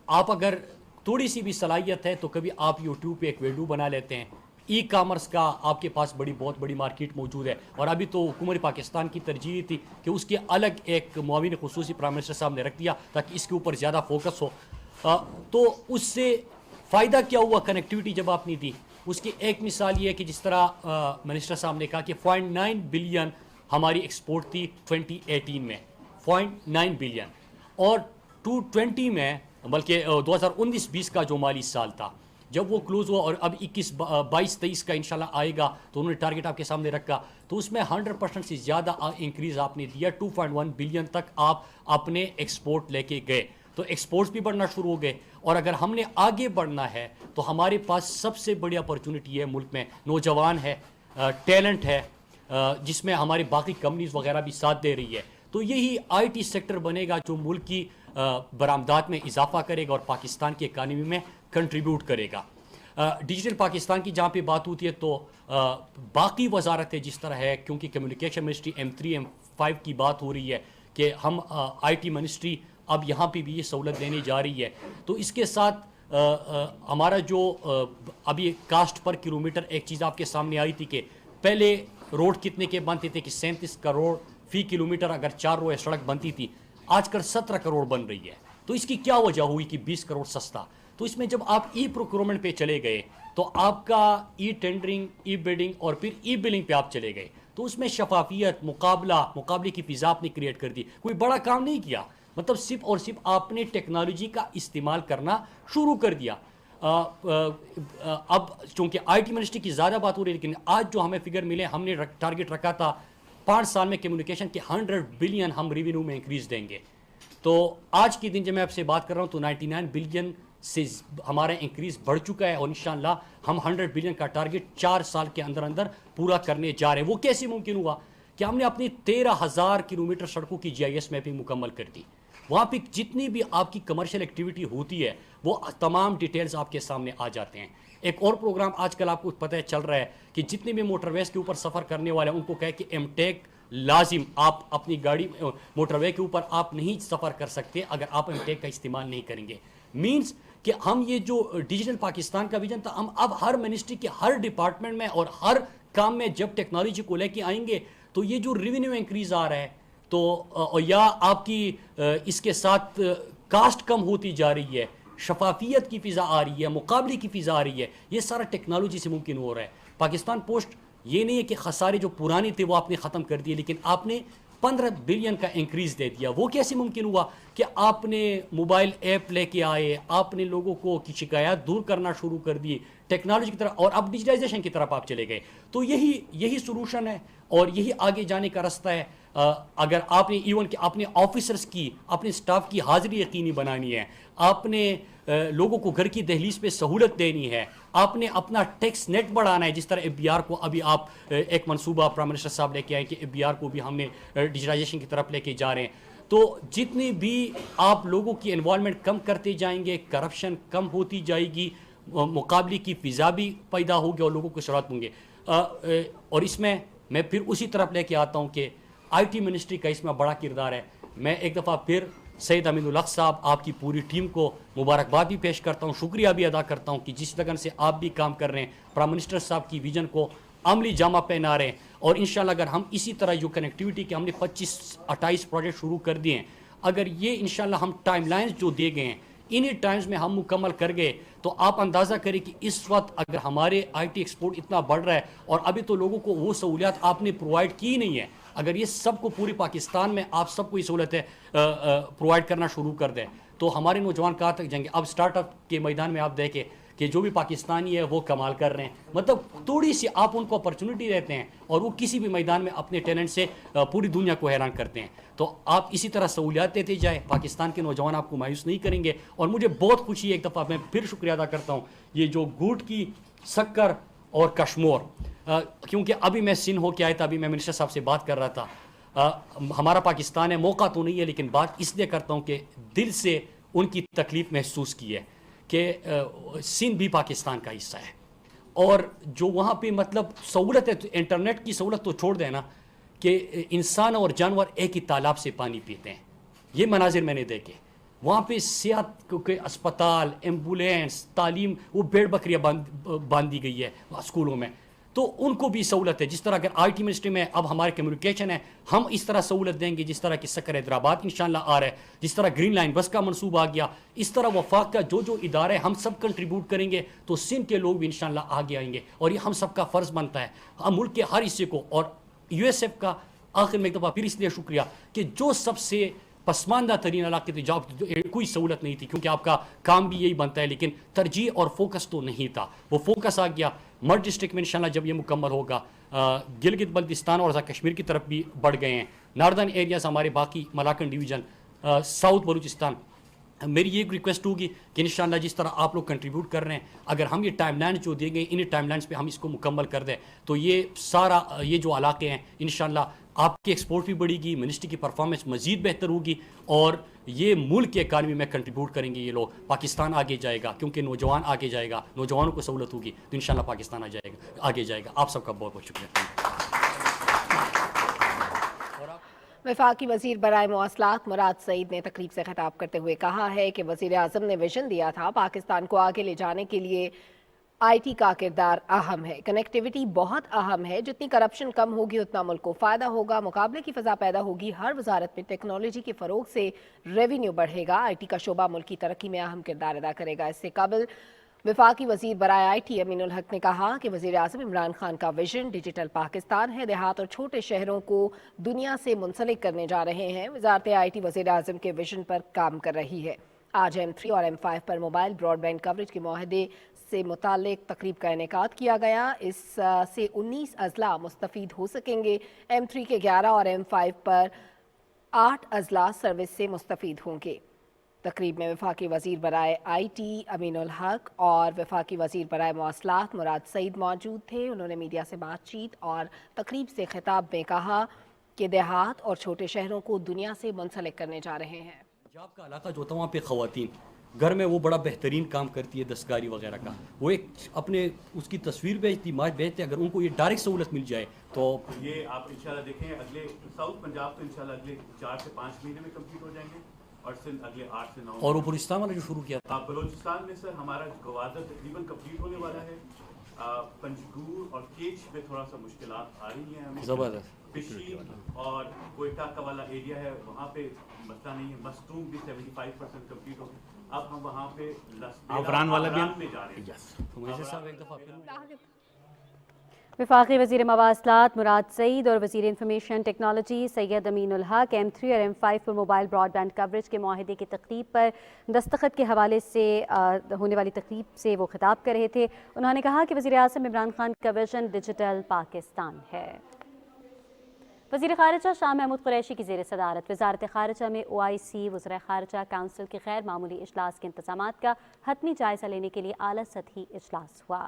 آپ اگر تھوڑی سی بھی صلاحیت ہے تو کبھی آپ یوٹیوب پہ ایک ویڈیو بنا لیتے ہیں. ای کامرس کا آپ کے پاس بہت بڑی مارکیٹ موجود ہے, اور ابھی تو حکومت پاکستان کی ترجیح تھی کہ اس کے الگ ایک معاون خصوصی پرائم منسٹر صاحب نے رکھ دیا تاکہ اس کے اوپر زیادہ فوکس ہو. تو اس سے فائدہ کیا ہوا کنیکٹیوٹی جب آپ نے دی. اس کی ایک مثال یہ ہے کہ جس طرح منسٹر صاحب نے کہا کہ 0.9 بلین ہماری ایکسپورٹ تھی 2018 میں, 0.9 بلین, اور 220 میں بلکہ 2019-20 کا جو مالی سال تھا جب وہ کلوز ہوا, اور اب 21-22-23 کا انشاءاللہ آئے گا تو انہوں نے ٹارگٹ آپ کے سامنے رکھا, تو اس میں 100% سے زیادہ انکریز آپ نے دیا. 2.1 بلین تک آپ اپنے ایکسپورٹ لے کے گئے, تو ایکسپورٹس بھی بڑھنا شروع ہو گئے. اور اگر ہم نے آگے بڑھنا ہے تو ہمارے پاس سب سے بڑی اپرچونٹی ہے ملک میں, نوجوان ہے, ٹیلنٹ ہے, جس میں ہماری باقی کمپنیز وغیرہ بھی ساتھ دے رہی ہے. تو یہی آئی ٹی سیکٹر بنے گا جو ملک کی برآمدات میں اضافہ کرے گا اور پاکستان کی اکانومی میں کنٹریبیوٹ کرے گا. ڈیجیٹل پاکستان کی جہاں پہ بات ہوتی ہے تو باقی وزارتیں جس طرح ہے, کیونکہ کمیونیکیشن منسٹری M3 M5 کی بات ہو رہی ہے کہ ہم آئی ٹی منسٹری اب یہاں پہ بھی یہ سہولت دینے جا رہی ہے. تو اس کے ساتھ ہمارا جو ابھی کاسٹ پر کلومیٹر ایک چیز آپ کے سامنے آئی تھی کہ پہلے روڈ کتنے کے بنتے تھے کہ 37 کروڑ فی کلومیٹر اگر 4 روئے سڑک بنتی تھی, آج کل 17 کروڑ بن رہی ہے. تو اس کی کیا وجہ ہوئی کہ 20 کروڑ سستا. تو اس میں جب آپ ای پروکیورمنٹ پہ چلے گئے تو آپ کا ای ٹینڈرنگ, ای بیڈنگ اور پھر ای بلنگ پہ آپ چلے گئے, تو اس میں شفافیت, مقابلے کی فضا آپ نے کریٹ کر دی. کوئی بڑا کام نہیں کیا, مطلب صرف اور صرف آپ نے ٹیکنالوجی کا استعمال کرنا شروع کر دیا. اب چونکہ آئی ٹی منسٹری کی زیادہ بات ہو رہی ہے, لیکن آج جو ہمیں فگر ملے, ہم نے ٹارگٹ رکھا تھا 5 سال میں کمیونیکیشن کے 100 بلین ہم ریونیو میں انکریز دیں گے. تو آج کے دن جب میں آپ سے بات کر رہا ہوں تو 99 بلین سے ہمارا انکریز بڑھ چکا ہے, اور انشاءاللہ ہم 100 بلین کا ٹارگٹ 4 سال کے اندر پورا کرنے جا رہے ہیں. وہ کیسے ممکن ہوا کہ ہم نے اپنی 13,000 کلومیٹر سڑکوں کی GIS میپنگ مکمل کر دی. وہاں پہ جتنی بھی آپ کی کمرشل ایکٹیویٹی ہوتی ہے وہ تمام ڈیٹیلز آپ کے سامنے آ جاتے ہیں. ایک اور پروگرام آج کل آپ کو پتہ ہے چل رہا ہے کہ جتنے بھی موٹر ویز کے اوپر سفر کرنے والے ہیں ان کو کہے کہ M-Tech لازم, آپ اپنی گاڑی موٹر وے کے اوپر آپ نہیں سفر کر سکتے اگر آپ M-Tech کا استعمال نہیں کریں گے. مینس کہ ہم یہ جو ڈیجیٹل پاکستان کا ویژن تھا, ہم اب ہر منسٹری کے ہر ڈپارٹمنٹ میں اور ہر کام میں جب ٹیکنالوجی کو لے کے آئیں گے تو یہ جو ریونیو انکریز آ رہا ہے تو یا آپ کی اس کے ساتھ کاسٹ کم ہوتی جا رہی ہے, شفافیت کی فضا آ رہی ہے, مقابلے کی فضا آ رہی ہے, یہ سارا ٹیکنالوجی سے ممکن ہو رہا ہے. پاکستان پوسٹ یہ نہیں ہے کہ خسارے جو پرانے تھے وہ آپ نے ختم کر دیے, لیکن آپ نے 15 بلین کا انکریز دے دیا. وہ کیسے ممکن ہوا کہ آپ نے موبائل ایپ لے کے آئے, آپ نے لوگوں کو کی شکایات دور کرنا شروع کر دی ٹیکنالوجی کی طرف, اور اب ڈیجیٹائزیشن کی طرف آپ چلے گئے. تو یہی سولوشن ہے اور یہی آگے جانے کا راستہ ہے. اگر آپ نے ایون کہ اپنے آفیسرز کی, اپنے سٹاف کی حاضری یقینی بنانی ہے, آپ نے لوگوں کو گھر کی دہلیز پہ سہولت دینی ہے, آپ نے اپنا ٹیکس نیٹ بڑھانا ہے. جس طرح FBR کو ابھی آپ ایک منصوبہ پرائم منسٹر صاحب لے کے آئے کہ FBR کو بھی ہم نے ڈیجیٹائزیشن کی طرف لے کے جا رہے ہیں. تو جتنی بھی آپ لوگوں کی انوالومنٹ کم کرتے جائیں گے, کرپشن کم ہوتی جائے گی, مقابلے کی فضا بھی پیدا ہوگی اور لوگوں کو سہولت ہوں گے. اور اس میں پھر اسی طرف لے کے آتا ہوں کہ آئی ٹی منسٹری کا اس میں بڑا کردار ہے. میں ایک دفعہ پھر سید امین الحق صاحب, آپ کی پوری ٹیم کو مبارکباد بھی پیش کرتا ہوں, شکریہ بھی ادا کرتا ہوں کہ جس لگن سے آپ بھی کام کر رہے ہیں, پرائم منسٹر صاحب کی ویژن کو عملی جامہ پہنا رہے ہیں. اور انشاءاللہ اگر ہم اسی طرح جو کنیکٹیوٹی کے ہم نے 25-28 پروجیکٹ شروع کر دیے ہیں, اگر یہ انشاءاللہ ہم ٹائم لائنز جو دے گئے ہیں انہی ٹائمز میں ہم مکمل کر گئے تو آپ اندازہ کریں کہ اس وقت اگر ہمارے آئی ٹی ایکسپورٹ اتنا بڑھ رہا ہے اور ابھی تو لوگوں کو وہ سہولیات آپ نے پرووائڈ کی نہیں ہے, اگر یہ سب کو پوری پاکستان میں آپ سب کو یہ سہولتیں پرووائڈ کرنا شروع کر دیں تو ہمارے نوجوان کہاں تک جائیں گے. اب سٹارٹ اپ کے میدان میں آپ دیکھیں کہ جو بھی پاکستانی ہے وہ کمال کر رہے ہیں, مطلب تھوڑی سی آپ ان کو اپرچونٹی دیتے ہیں اور وہ کسی بھی میدان میں اپنے ٹیلنٹ سے پوری دنیا کو حیران کرتے ہیں. تو آپ اسی طرح سہولیات دیتے جائیں, پاکستان کے نوجوان آپ کو مایوس نہیں کریں گے. اور مجھے بہت خوشی ہے, ایک دفعہ میں پھر شکریہ ادا کرتا ہوں یہ جو گوٹ کی سکر اور کشمور, کیونکہ ابھی میں سن ہو کے آیا تھا, ابھی میں منسٹر صاحب سے بات کر رہا تھا, ہمارا پاکستان ہے, موقع تو نہیں ہے لیکن بات اس لیے کرتا ہوں کہ دل سے ان کی تکلیف محسوس کی ہے کہ سندھ بھی پاکستان کا حصہ ہے اور جو وہاں پہ مطلب سہولت ہے, انٹرنیٹ کی سہولت تو چھوڑ دیں نا, کہ انسان اور جانور ایک ہی تالاب سے پانی پیتے ہیں, یہ مناظر میں نے دیکھے. وہاں پہ صحت کے اسپتال, ایمبولینس, تعلیم, وہ بھیڑ بکریاں باندھ دی گئی ہے اسکولوں میں. تو ان کو بھی سہولت ہے. جس طرح اگر آئی ٹی منسٹری میں اب ہمارے کمیونیکیشن ہے, ہم اس طرح سہولت دیں گے جس طرح کہ سکر حیدرآباد انشاءاللہ آ رہا ہے, جس طرح گرین لائن بس کا منصوبہ آ گیا, اس طرح وفاق کا جو ادارے ہم سب کنٹریبیوٹ کریں گے تو سندھ کے لوگ بھی انشاءاللہ آگے آئیں گے. اور یہ ہم سب کا فرض بنتا ہے, ہم ملک کے ہر حصے کو. اور یو ایس ایف کا آخر میں ایک دفعہ پھر اس لیے شکریہ کہ جو سب سے پسماندہ ترین علاقے تھے جہاں کوئی سہولت نہیں تھی, کیونکہ آپ کا کام بھی یہی بنتا ہے, لیکن ترجیح اور فوکس تو نہیں تھا. وہ فوکس آ گیا. مرڈ ڈسٹرکٹ میں انشاءاللہ جب یہ مکمل ہوگا, گلگت بلتستان اور آزاد کشمیر کی طرف بھی بڑھ گئے ہیں. ناردرن ایریاز ہمارے باقی ملاکن ڈویژن, ساؤتھ بلوچستان. میری یہ ریکویسٹ ہوگی کہ انشاءاللہ جس طرح آپ لوگ کنٹریبیوٹ کر رہے ہیں, اگر ہم یہ ٹائم لائن جو دیے گئے ان ٹائم لائنس پہ ہم اس کو مکمل کر دیں تو یہ سارا یہ جو علاقے ہیں انشاءاللہ آپ کی ایکسپورٹ بھی بڑھے گی, منسٹری کی پرفارمنس مزید بہتر ہوگی, اور یہ ملک کی اکانومی میں کنٹریبیوٹ کریں گے یہ لوگ. پاکستان آگے جائے گا کیونکہ نوجوان آگے جائے گا, نوجوانوں کو سہولت ہوگی تو انشاءاللہ پاکستان آگے جائے گا. آپ سب کا بہت بہت شکریہ. وفاقی وزیر برائے مواصلات مراد سعید نے تقریب سے خطاب کرتے ہوئے کہا ہے کہ وزیر اعظم نے ویژن دیا تھا, پاکستان کو آگے لے جانے کے لیے آئی ٹی کا کردار اہم ہے, کنیکٹیویٹی بہت اہم ہے, جتنی کرپشن کم ہوگی اتنا ملک کو فائدہ ہوگا, مقابلے کی فضا پیدا ہوگی, ہر وزارت میں ٹیکنالوجی کے فروغ سے ریونیو بڑھے گا, آئی ٹی کا شعبہ ملک کی ترقی میں اہم کردار ادا کرے گا. اس سے قبل وفاقی وزیر برائے آئی ٹی امین الحق نے کہا کہ وزیر اعظم عمران خان کا ویژن ڈیجیٹل پاکستان ہے, دیہات اور چھوٹے شہروں کو دنیا سے منسلک کرنے جا رہے ہیں. وزارت آئی ٹی وزیر اعظم کے ویژن پر کام کر رہی ہے. آج M3 اور M5 پر موبائل براڈ بینڈ کوریج کے معاہدے سے متعلق تقریب کا انعقاد کیا گیا. اس سے 19 اضلاع مستفید ہو سکیں گے. M3 کے 11 اور M5 پر 8 اضلاع سروس سے مستفید ہوں گے. تقریب میں وفاقی وزیر برائے آئی ٹی امین الحق اور وفاقی وزیر برائے مواصلات مراد سعید موجود تھے. انہوں نے میڈیا سے بات چیت اور تقریب سے خطاب میں کہا کہ دیہات اور چھوٹے شہروں کو دنیا سے منسلک کرنے جا رہے ہیں. پنجاب کا علاقہ جو ہوتا ہے وہاں پہ خواتین گھر میں وہ بڑا بہترین کام کرتی ہے, دستکاری وغیرہ کا, وہ ایک اپنے اس کی تصویر بھیجتی, ماج بھیجتے, اگر ان کو یہ ڈائریکٹ سہولت مل جائے تو یہ آپ انشاءاللہ دیکھیں. اگلے ساؤتھ پنجاب تو انشاءاللہ اگلے 4 سے 5 مہینے میں کمپلیٹ ہو جائیں گے, اور سندھ اگلے 8 سے 9. اور وہ بلوچستان والا جو شروع کیا تھا, بلوچستان میں سر ہمارا گوادر تقریباً کمپلیٹ ہونے والا ہے. پنجگور اور کیچ میں تھوڑا سا مشکلات آ رہی ہیں ہمیں. زبردست. پشی اور کوئٹہ کا والا ایریا ہے, وہاں پہ مسئلہ نہیں ہے. مستونگ بھی 75% کمپلیٹ ہو گیا. اب ہم وہاں پہ آفران والا بھی جا رہے ہیں. وفاقی وزیر مواصلات مراد سعید اور وزیر انفارمیشن ٹیکنالوجی سید امین الحق M3 اور M5 پر موبائل براڈ بینڈ کوریج کے معاہدے کی تقریب پر دستخط کے حوالے سے ہونے والی تقریب سے وہ خطاب کر رہے تھے. انہوں نے کہا کہ وزیر اعظم عمران خان کا ویژن ڈیجیٹل پاکستان ہے. وزیر خارجہ شاہ محمود قریشی کی زیر صدارت وزارت خارجہ میں OIC وزراء خارجہ کونسل کے غیر معمولی اجلاس کے انتظامات کا حتمی جائزہ لینے کے لیے اعلیٰ سطحی اجلاس ہوا.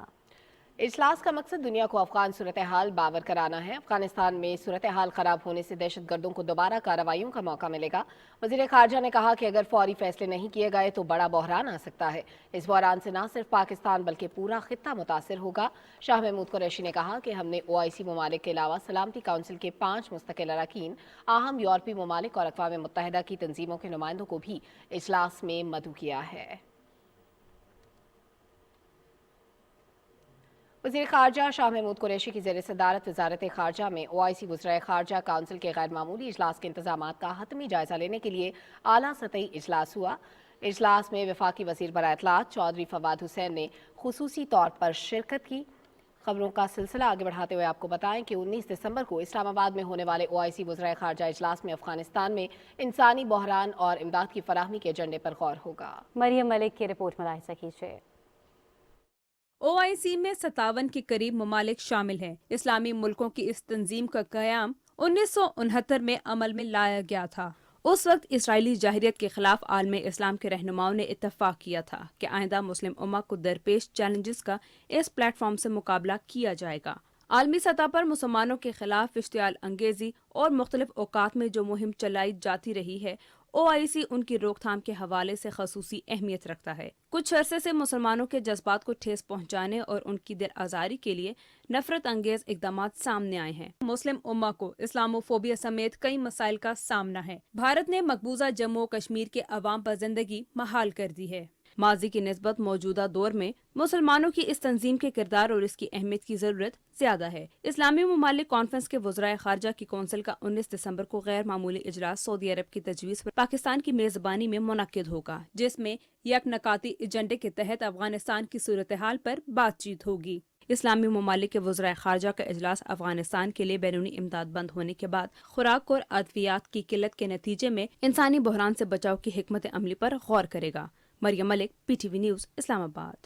اجلاس کا مقصد دنیا کو افغان صورتحال باور کرانا ہے. افغانستان میں صورتحال خراب ہونے سے دہشت گردوں کو دوبارہ کارروائیوں کا موقع ملے گا. وزیر خارجہ نے کہا کہ اگر فوری فیصلے نہیں کیے گئے تو بڑا بحران آ سکتا ہے. اس بحران سے نہ صرف پاکستان بلکہ پورا خطہ متاثر ہوگا. شاہ محمود قریشی نے کہا کہ ہم نے OIC ممالک کے علاوہ سلامتی کونسل کے 5 مستقل اراکین, اہم یورپی ممالک اور اقوام متحدہ کی تنظیموں کے نمائندوں کو بھی اجلاس میں مدعو کیا ہے. وزیر خارجہ شاہ محمود قریشی کی زیر صدارت وزارت خارجہ میں OIC وزراء خارجہ کونسل کے غیر معمولی اجلاس کے انتظامات کا حتمی جائزہ لینے کے لیے اعلیٰ سطحی اجلاس ہوا. اجلاس میں وفاقی وزیر برائے اطلاعات چودھری فواد حسین نے خصوصی طور پر شرکت کی. خبروں کا سلسلہ آگے بڑھاتے ہوئے آپ کو بتائیں کہ 19 دسمبر کو اسلام آباد میں ہونے والے OIC وزراء خارجہ اجلاس میں افغانستان میں انسانی بحران اور امداد کی فراہمی کے ایجنڈے پر غور ہوگا. مریم ملک کی رپورٹ ملاحظہ کیجیے. OIC میں 57 کے قریب ممالک شامل ہیں. اسلامی ملکوں کی اس تنظیم کا قیام 1969 میں عمل میں لایا گیا تھا. اس وقت اسرائیلی جاہریت کے خلاف عالم اسلام کے رہنماؤں نے اتفاق کیا تھا کہ آئندہ مسلم امہ کو درپیش چیلنجز کا اس پلیٹ فارم سے مقابلہ کیا جائے گا. عالمی سطح پر مسلمانوں کے خلاف اشتعال انگیزی اور مختلف اوقات میں جو مہم چلائی جاتی رہی ہے OIC उनकी रोकथाम के हवाले से खसूसी अहमियत रखता है। कुछ अरसे से मुसलमानों के जज्बात को ठेस पहुंचाने और उनकी दिल आज़ारी के लिए नफरत अंगेज इकदाम सामने आए हैं। मुस्लिम उम्मा को इस्लामोफोबिया समेत कई मसाइल का सामना है। भारत ने मकबूजा जम्मू और कश्मीर के अवाम पर जिंदगी महाल कर दी है। माजी की निस्बत मौजूदा दौर में मुसलमानों की इस तंजीम के किरदार और इसकी अहमियत की जरूरत ज्यादा है। इस्लामी ममालिक कॉन्फ्रेंस के वज़राए खारजा की कौंसिल का 19 दिसंबर को गैर मामूली इजलास सऊदी अरब की तजवीज़ पर पाकिस्तान की मेजबानी में मुनक्किद होगा, जिसमें यकनकाती एजेंडे के तहत अफगानिस्तान की सूरत हाल पर बातचीत होगी। इस्लामी ममालिक के वज़राए खारजा का इजलास अफगानिस्तान के लिए बैरूनी इमदाद बंद होने के बाद खुराक और अद्वियात की किल्लत के नतीजे में इंसानी बहरान से बचाव की हिकमत अमली पर गौर करेगा। Maryam Malik, PTV news, Islamabad.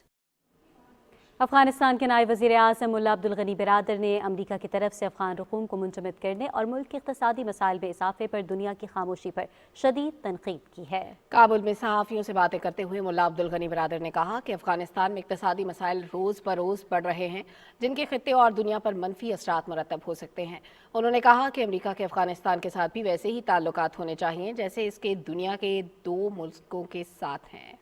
अफगानिस्तान के नायब वज़ीर आज़म मुल्ला अब्दुल गनी बिरादर ने अमरीका की तरफ से अफगान रकूम को मुंजमद करने और मुल्क के इक़्तिसादी मसाइल में इजाफे पर दुनिया की खामोशी पर शदीद तनकीद की है। काबुल में सहाफ़ियों से बातें करते हुए मुल्ला अब्दुल गनी बिरादर ने कहा कि अफगानिस्तान में इक़्तिसादी मसाइल रोज़ बरोज़ बढ़ रहे हैं, जिनके खित्ते और दुनिया पर मनफी असरात मुरतब हो सकते हैं। उन्होंने कहा कि अमरीका के अफगानिस्तान के साथ भी वैसे ही ताल्लुकात होने चाहिए जैसे इसके दुनिया के 2 मुल्कों के साथ हैं।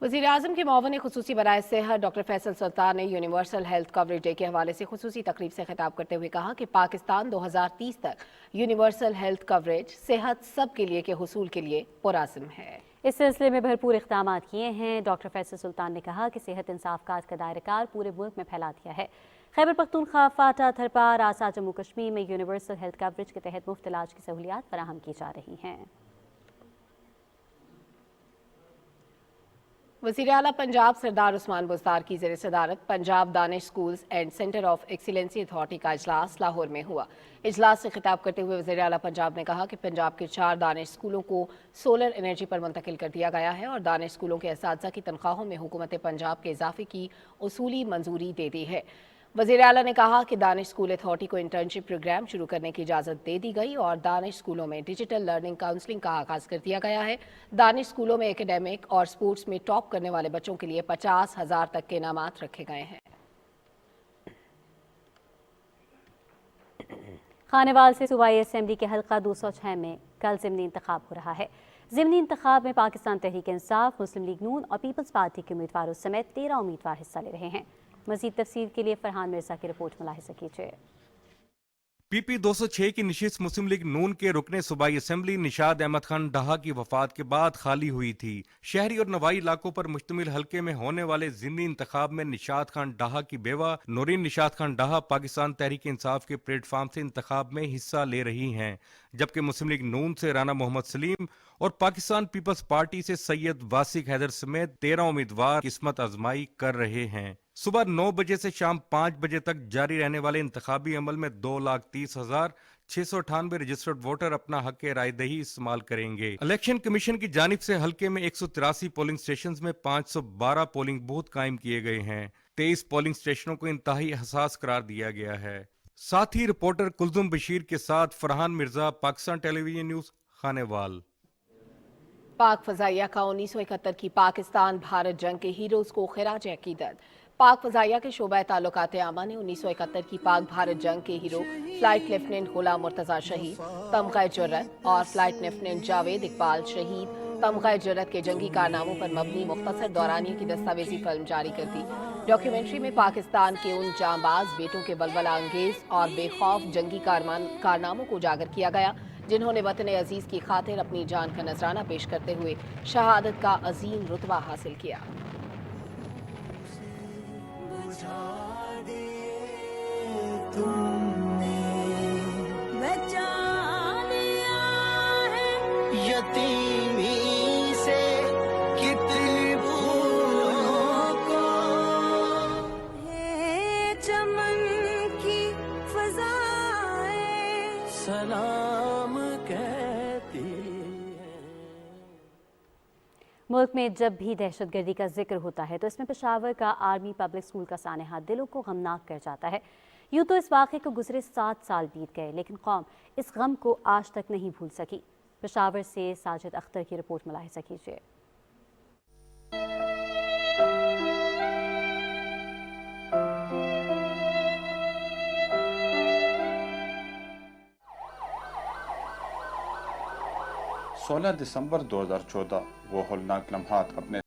वज़ीर आज़म के मुआविन ख़ुसूसी बराए सेहत डॉक्टर फैसल सुल्तान ने यूनिवर्सल हेल्थ कवरेज डे के हवाले से ख़ुसूसी तकरीब से खिताब करते हुए कहा कि पाकिस्तान 2030 तक यूनिवर्सल हेल्थ कवरेज सेहत सब के लिए के हुसूल के लिए पुरअज़्म है। इस सिलसिले में भरपूर इक़दाम किए हैं। डॉक्टर फैसल सुल्तान ने कहा कि सेहत इंसाफ काज का दायरेकार पूरे मुल्क में फैला दिया है। खैबर पख्तूनख्वा, फाटा, थरपार, आसा जम्मू कश्मीर में यूनिवर्सल हेल्थ कवरेज के तहत मुफ्त इलाज की सहूलियात फराहम की जा रही हैं। वज़ीर आला पंजाब सरदार उस्मान बुज़दार की ज़ेर सदारत Punjab Danish schools and centre of excellency authority का इजलास लाहौर में हुआ। इजलास से खिताब करते हुए वज़ीर आला पंजाब ने कहा कि पंजाब के 4 दानिश स्कूलों को सोलर एनर्जी पर मुंतकिल कर दिया गया है और दानिश स्कूलों के असातिज़ा की तनख्वाहों में हुकूमत पंजाब के इजाफे की उसूली मंजूरी दे दी है। वज़ीर आला ने कहा कि दानिश स्कूल अथॉरिटी को इंटर्नशिप प्रोग्राम शुरू करने की इजाज़त दे दी गई और दानिश स्कूलों में डिजिटल लर्निंग काउंसलिंग का आगाज़ कर दिया गया है। दानिश स्कूलों में एकेडमिक और स्पोर्ट्स में टॉप करने वाले बच्चों के लिए 50,000 तक के इनामात रखे गए हैं। खानेवाल से सूबाई असेंबली के हल्का 206 में कल ज़िमनी इंतखाब हो रहा है। ज़िमनी इंतखाब में पाकिस्तान तहरीक इंसाफ, मुस्लिम लीग नून और पीपल्स पार्टी के उम्मीदवारों समेत 13 उम्मीदवार हिस्सा ले रहे हैं। मज़ीद तफसील के लिए फरहान मिर्जा की रिपोर्ट मुलाहिज़ा कीजिए। PP 206 की नशिस्त मुस्लिम लीग नून के रुकने सूबाई असेंबली निशाद अहमद खान डाहा की वफात के बाद खाली हुई थी। शहरी और नवाई इलाकों पर मुश्तमिल हल्के में होने वाले ज़िमनी इंतखाब में निशाद खान डाहा की बेवा नूरीन निशाद खान डाहा पाकिस्तान तहरीक इंसाफ के प्लेटफार्म से इंतखाब में हिस्सा ले रही हैं, जबकि मुस्लिम लीग नून से राना मोहम्मद सलीम और पाकिस्तान पीपल्स पार्टी से सैयद वासिक हैदर समेत 13 उम्मीदवार किस्मत आजमाई कर रहे हैं। सुबह 9 बजे से शाम 5 बजे तक जारी रहने वाले इंतखाबी अमल में 2,30,698 रजिस्टर्ड वोटर अपना हक रायदही इस्तेमाल करेंगे। इलेक्शन कमीशन की जानिब से हल्के में 183 पोलिंग स्टेशन में 512 पोलिंग बूथ कायम किए गए हैं। 23 पोलिंग स्टेशनों को इंतहाई हसास करार दिया गया है। साथ ही रिपोर्टर कुलजुम बशीर के साथ फरहान मिर्जा, पाकिस्तान टेलीविजन न्यूज, खानेवाल। पाक फजाइया का 1971 की पाकिस्तान भारत जंग के हीरोज को खिराज अकीदत। पाक फजाइया के शोबा ताल्लुकात आमा ने 1971 की पाक भारत जंग के हीरो फ्लाइट लेफ्टिनेंट गुलाम मुर्तजा शहीद, तमगा जुर्रत और फ्लाइट लेफ्टिनेंट जावेद इकबाल शहीद तमगा जुर्रत के जंगी कारनामों पर मबनी मुख्तसर दौरानिए की दस्तावेजी फिल्म जारी कर दी। डॉक्यूमेंट्री में पाकिस्तान के उन जांबाज बेटों के बलबला अंगेज और बेखौफ जंगी कारनामों को उजागर किया गया जिन्होंने वतन अजीज की खातिर अपनी जान का नजराना पेश करते हुए शहादत का अजीम रुतबा हासिल किया। यतीमी से कितनी भूलों को है चमन की फज़ाएं सलाम कहती है। मुल्क में जब भी दहशतगर्दी का जिक्र होता है तो इसमें पेशावर का आर्मी पब्लिक स्कूल का सानेहा दिलों को गमनाक कर जाता है। यूँ तो इस वाक़े को गुजरे 7 साल बीत गए, लेकिन कौम इस गम को आज तक नहीं भूल सकी। पेशावर से साजिद अख्तर की रिपोर्ट मुलाहिज़ा कीजिए। 16 दिसंबर 2014 वो होलनाक लम्हात अपने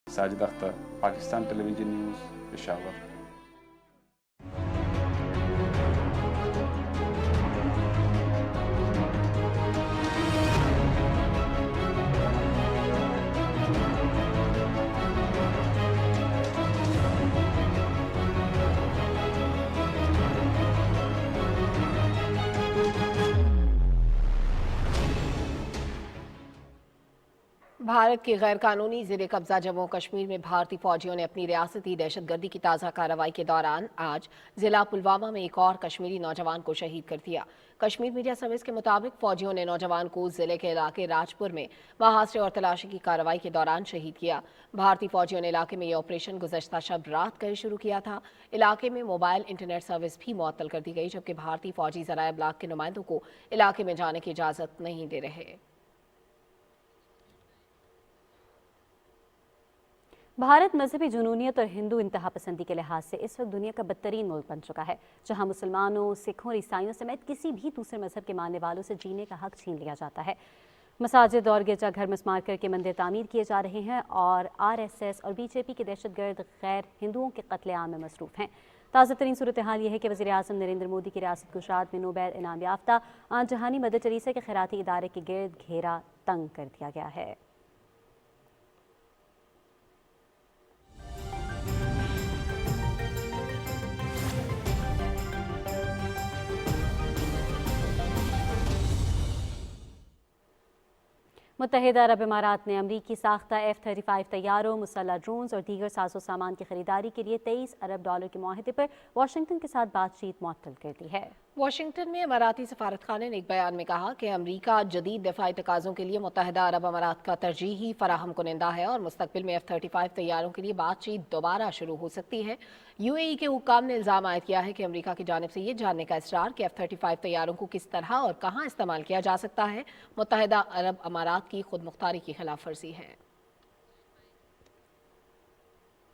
साजिद अख्तर, पाकिस्तान टेलीविजन न्यूज़, पेशावर। भारत के गैर कानूनी ज़ेरे कब्जा जम्मू कश्मीर में भारतीय फौजियों ने अपनी रियासती दहशतगर्दी की ताज़ा कार्रवाई के दौरान आज जिला पुलवामा में एक और कश्मीरी नौजवान को शहीद कर दिया। कश्मीर मीडिया सर्विस के मुताबिक फौजियों ने नौजवान को जिले के इलाके राजपुर में मुहासरे और तलाशी की कार्रवाई के दौरान शहीद किया। भारतीय फौजियों ने इलाके में यह ऑपरेशन गुज़श्ता शब रात को शुरू किया था। इलाके में मोबाइल इंटरनेट सर्विस भी मुअत्तल कर दी गई, जबकि भारतीय फौजी ज़राए इब्लाग के नुमाइंदों को इलाके में जाने की इजाज़त नहीं दे रहे। भारत मजहबी जुनूनियत और हिंदू इंतहा पसंदी के लिहाज से इस वक्त दुनिया का बदतरीन मुल्क बन चुका है, जहां मुसलमानों, सिखों और ईसाइयों समेत किसी भी दूसरे मजहब के मानने वालों से जीने का हक छीन लिया जाता है। मसाजिद और गिरजाघर मस्मार करके मंदिर तामीर किए जा रहे हैं और RSS और BJP के दहशतगर्द गैर हिंदुओं के कत्लेआम में मसरूफ़ हैं। ताज़ा तरीन सूरत हाल यह है कि वज़ीर आज़म नरेंद्र मोदी की रियासत गुजरात में नोबेल इनाम याफ्ता आन जहानी मदर टेरेसा के खैराती इदारे के गिर्द घेरा तंग कर दिया गया है। मुत्तहिदा अरब इमारात ने अमरीकी साख्ता F-35 तैयारों, मुसल्लह ड्रोन्स और दीगर साजो सामान की खरीदारी के लिए $23 अरब के मुआहदे पर वाशिंगटन के साथ बातचीत मुअत्तल कर दी है। वाशिंगटन में इमाराती सफारतखाने ने एक बयान में कहा कि अमरीका जदीद दफाई तकाज़ों के लिए मुत्तहिदा अरब अमारात का तरजीही फराहम कुनिंदा है और मुस्तकबिल में F-35 तैयारों के लिए बातचीत दोबारा शुरू हो सकती है। UAE के हुक्काम ने इल्ज़ाम आयद किया है कि अमरीका की जानिब से ये जानने का इसरार कि F-35 तैयारों को किस तरह और कहाँ इस्तेमाल किया जा सकता है मुत्तहिदा अरब अमारात की खुद मुख्तारी की खिलाफ वर्जी है।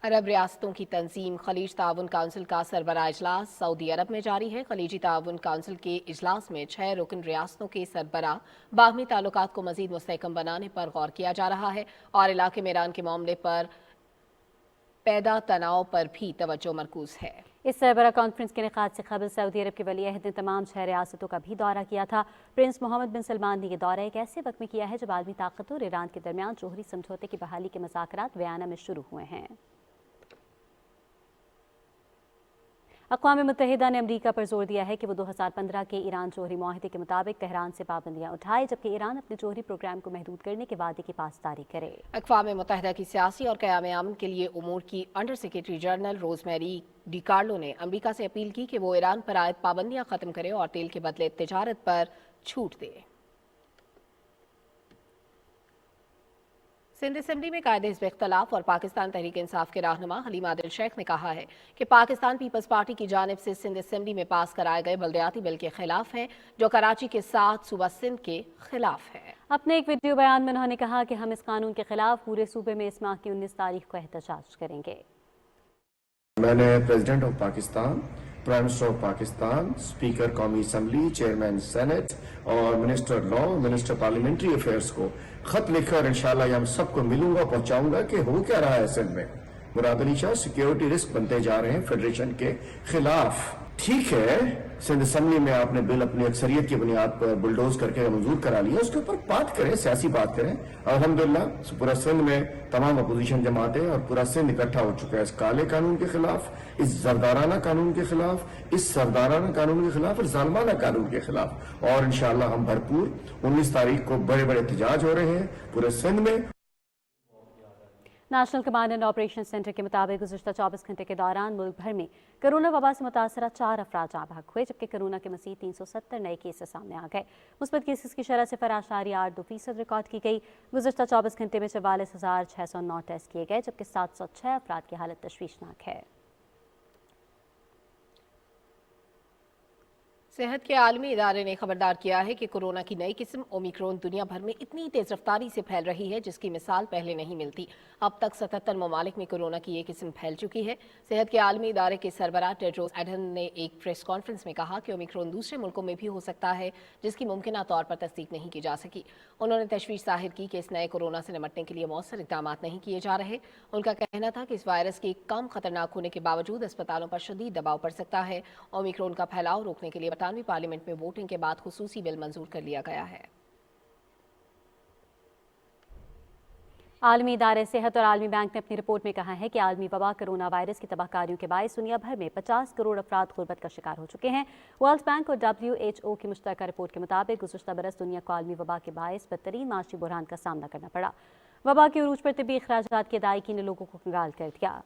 अरब रियासतों की तंजीम खलीज ताउन काउंसिल का सरबराह इजलास सऊदी अरब में जारी है। खलीजी ताउन काउंसिल के इजलास में 6 रुकन रियासतों के सरबराह बाहमी ताल्लुकात को मजीद मुस्तहकम बनाने पर गौर किया जा रहा है और इलाके में ईरान के मामले पर पैदा तनाव पर भी तवज्जो मरकूज है। इस सरबराह कॉन्फ्रेंस के इनेकाद से कबल सऊदी अरब के वली अहद ने तमाम 6 रियासतों का भी दौरा किया था। प्रिंस मोहम्मद बिन सलमान ने यह दौरा एक ऐसे वक्त में किया है जब आलमी ताकतों और ईरान के दरमियान जोहरी समझौते की बहाली के मुज़ाकरात वियना में शुरू हुए हैं। अक़वाम मुत्तहिदा ने अमरीका पर जोर दिया है कि वो 2015 के ईरान जोहरी मुआहदे के मुताबिक तेहरान से पाबंदियां उठाए, जबकि ईरान अपने जोहरी प्रोग्राम को महदूद करने के वादे की पासदारी करे। अक़वाम मुत्तहिदा की सियासी और क़याम अमन के लिए उमूर की under secretary general Rosemary DiCarlo ने अमरीका से अपील की कि वो ईरान पर आयद पाबंदियां ख़त्म करे और तेल के बदले तिजारत पर छूट दे। सिंध असेंबली में कायदे हिज़्ब इख्तिलाफ और पाकिस्तान तहरीक इंसाफ के रहनुमा हलीम आदिल शेख ने कहा है कि पाकिस्तान पीपल्स पार्टी की जानिब से सिंध असेंबली में पास कराए गए बल्दियाती बिल के खिलाफ है, जो कराची के साथ सूबा सिंध के खिलाफ है। अपने एक वीडियो बयान में उन्होंने कहा कि हम इस कानून के खिलाफ पूरे सूबे में इस माह की 19 तारीख को एहतजाज करेंगे। मैंने president of Pakistan, prime minister of Pakistan, speaker कौमी असम्बली, चेयरमैन सेनेट और minister law, minister parliamentary affairs को खत लिखकर इंशाल्लाह हम सबको मिलूंगा, पहुंचाऊंगा कि हो क्या रहा है सिंध में। मुराद अली शाह सिक्योरिटी रिस्क बनते जा रहे हैं फेडरेशन के खिलाफ। ठीक है, सिंध असम्बली में आपने बिल अपनी अक्सरियत की बुनियाद पर बुलडोज करके मंजूर करा लिया, उसके ऊपर बात करें, सियासी बात करें। अल्हम्दुलिल्लाह पूरा सिंध में तमाम अपोजिशन जमातें और पूरा सिंध इकट्ठा हो चुका है इस काले कानून के खिलाफ, इस जरदाराना कानून के खिलाफ, इस सरदाराना कानून के खिलाफ और जालमाना कानून के खिलाफ। और इंशाअल्लाह हम भरपूर 19 तारीख को बड़े बड़े एहतजाज हो रहे हैं पूरे सिंध में। National command and operation centre के मुताबिक गुज़श्ता 24 घंटे के दौरान मुल्क भर में कोरोना वबा से मुतासरा 4 अफराद जाँ बहक हुए, जबकि कोरोना के मज़ीद 370 नए केसेस सामने आ गए। मुस्बत केसेस की शरह 0.82% रिकॉर्ड की गई। गुज़श्ता 24 घंटे में 44,609 टेस्ट किए गए, जबकि 706 अफराद की हालत तशवीशनाक है। सेहत के आलमी इदारे ने खबरदार किया है कि कोरोना की नई किस्म ओमिक्रॉन दुनिया भर में इतनी तेज रफ्तारी से फैल रही है जिसकी मिसाल पहले नहीं मिलती। अब तक 77 ममालिक में कोरोना की ये किस्म फैल चुकी है। सेहत के आलमी इदारे के सरबराह टेड्रोस एडहन ने एक प्रेस कॉन्फ्रेंस में कहा कि ओमिक्रॉन दूसरे मुल्कों में भी हो सकता है, जिसकी मुमकिन तौर पर तस्दीक नहीं की जा सकी। उन्होंने तशवीश जाहिर की कि इस नए कोरोना से निपटने के लिए मौसर इकदाम नहीं किए जा रहे। उनका कहना था कि इस वायरस के कम खतरनाक होने के बावजूद अस्पतालों पर शदीद दबाव पड़ सकता है। ओमिक्रॉन का फैलाव रोकने के लिए बरतानवी पार्लियामेंट में वोटिंग के बाद खुसूसी बिल मंजूर कर लिया गया है। आलमी इदारे सेहत और आलमी बैंक ने अपनी रिपोर्ट में कहा है कि आलमी वबा कोरोना वायरस की तबाहकारियों के बायस दुनिया भर में 50 करोड़ अफराद गुर्बत का शिकार हो चुके हैं। वर्ल्ड बैंक और WHO की मुश्तरका रिपोर्ट के मुताबिक गुज़श्ता बरस दुनिया को आलमी वबा के बायस बदतरीन माशी बुरहान का सामना करना पड़ा। वबा के उरूज पर तिब्बी अखराजात की अदायगी ने लोगों को कंगाल कर दिया।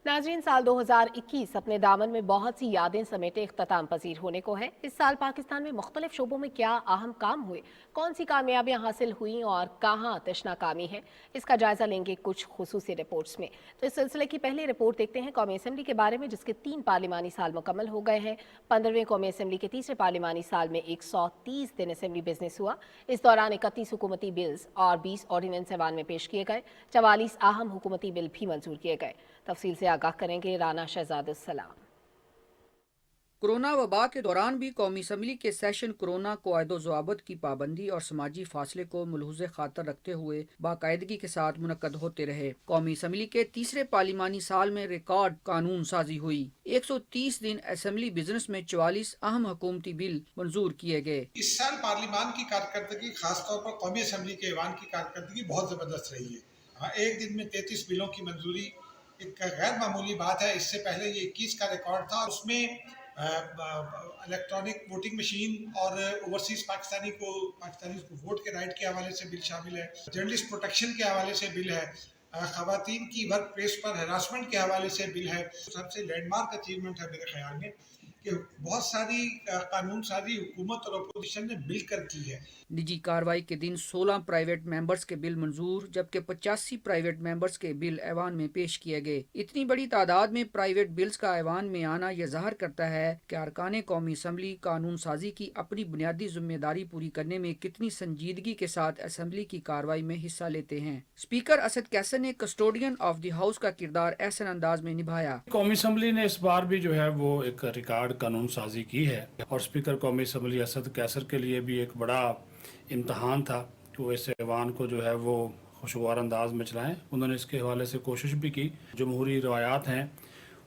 नाज़रीन, साल 2021 अपने दामन में बहुत सी यादें समेटे इख्तिताम पजीर होने को है। इस साल पाकिस्तान में मुख्तलिफ शोबों में क्या अहम काम हुए, कौन सी कामयाबियां हासिल हुई और कहाँ तशना कामी है, इसका जायजा लेंगे कुछ खुसूसी रिपोर्ट्स में। तो इस सिलसिले की पहली रिपोर्ट देखते हैं कौमी असम्बली के बारे में, जिसके 3 पार्लिमानी साल मुकम्मल हो गए हैं। 15वें कौमी असम्बली के तीसरे पार्लिमानी साल में 130 दिन असम्बली बिजनेस हुआ। इस दौरान 31 हुकूमती बिल्स और 20 ऑर्डिनेंस ऐवान में पेश किए गए। 44 अहम हुकूमती बिल भी मंजूर किए गए। तफसील से आगाह करेंगे राना शहजादुस्सलाम। कोरोना वबा के दौरान भी कौमी असम्बली के सेशन कोरोना कायदो ज़वाबत की पाबंदी और समाजी फासले को मलहूज़े खातर रखते हुए बाकायदगी के साथ मुनक्कद होते रहे। कौमी असम्बली के तीसरे पार्लिमानी साल में रिकॉर्ड कानून साजी हुई। 130 दिन असम्बली बिजनेस में 44 अहम हुकूमती बिल मंजूर किए गए। इस साल पार्लिमान की कारकर्दगी खासतौर पर कौमी असम्बली के ऐवान की कारकर्दगी बहुत ज़बरदस्त रही है। एक दिन में 33 बिलों की मंजूरी एक गैर मामूली बात है। इससे पहले ये 21 का रिकॉर्ड था। उसमें इलेक्ट्रॉनिक वोटिंग मशीन और ओवरसीज पाकिस्तानी को वोट के राइट के हवाले से बिल शामिल है। जर्नलिस्ट प्रोटेक्शन के हवाले से बिल है। खवातीन की वर्क प्लेस पर हरासमेंट के हवाले से बिल है। सबसे लैंडमार्क अचीवमेंट है मेरे ख्याल में कि बहुत सारी कानून साजी हुकूमत और अपोजिशन ने मिलकर की है। निजी कार्रवाई के दिन 16 प्राइवेट मेंबर्स के बिल मंजूर, जबकि 85 प्राइवेट मेंबर्स के बिल ऐवान में पेश किए गए। इतनी बड़ी तादाद में प्राइवेट बिल्स का ऐवान में आना यह ज़ाहिर करता है कि अरकान कौमी असम्बली कानून साजी की अपनी बुनियादी जिम्मेदारी पूरी करने में कितनी संजीदगी के साथ असम्बली की कार्रवाई में हिस्सा लेते हैं। स्पीकर असद कैसर ने कस्टोडियन ऑफ द हाउस का किरदार ऐसे अंदाज में निभाया। कौमी असम्बली ने इस बार भी जो है वो एक रिकॉर्ड कानून साजी की है और स्पीकर कौमी असम्बली असद कैसर के लिए भी एक बड़ा इम्तहान था कि वो इस ऐवान को जो है वो खुशगवार अंदाज में चलाएं। उन्होंने इसके हवाले से कोशिश भी की। जमहूरी रवायात हैं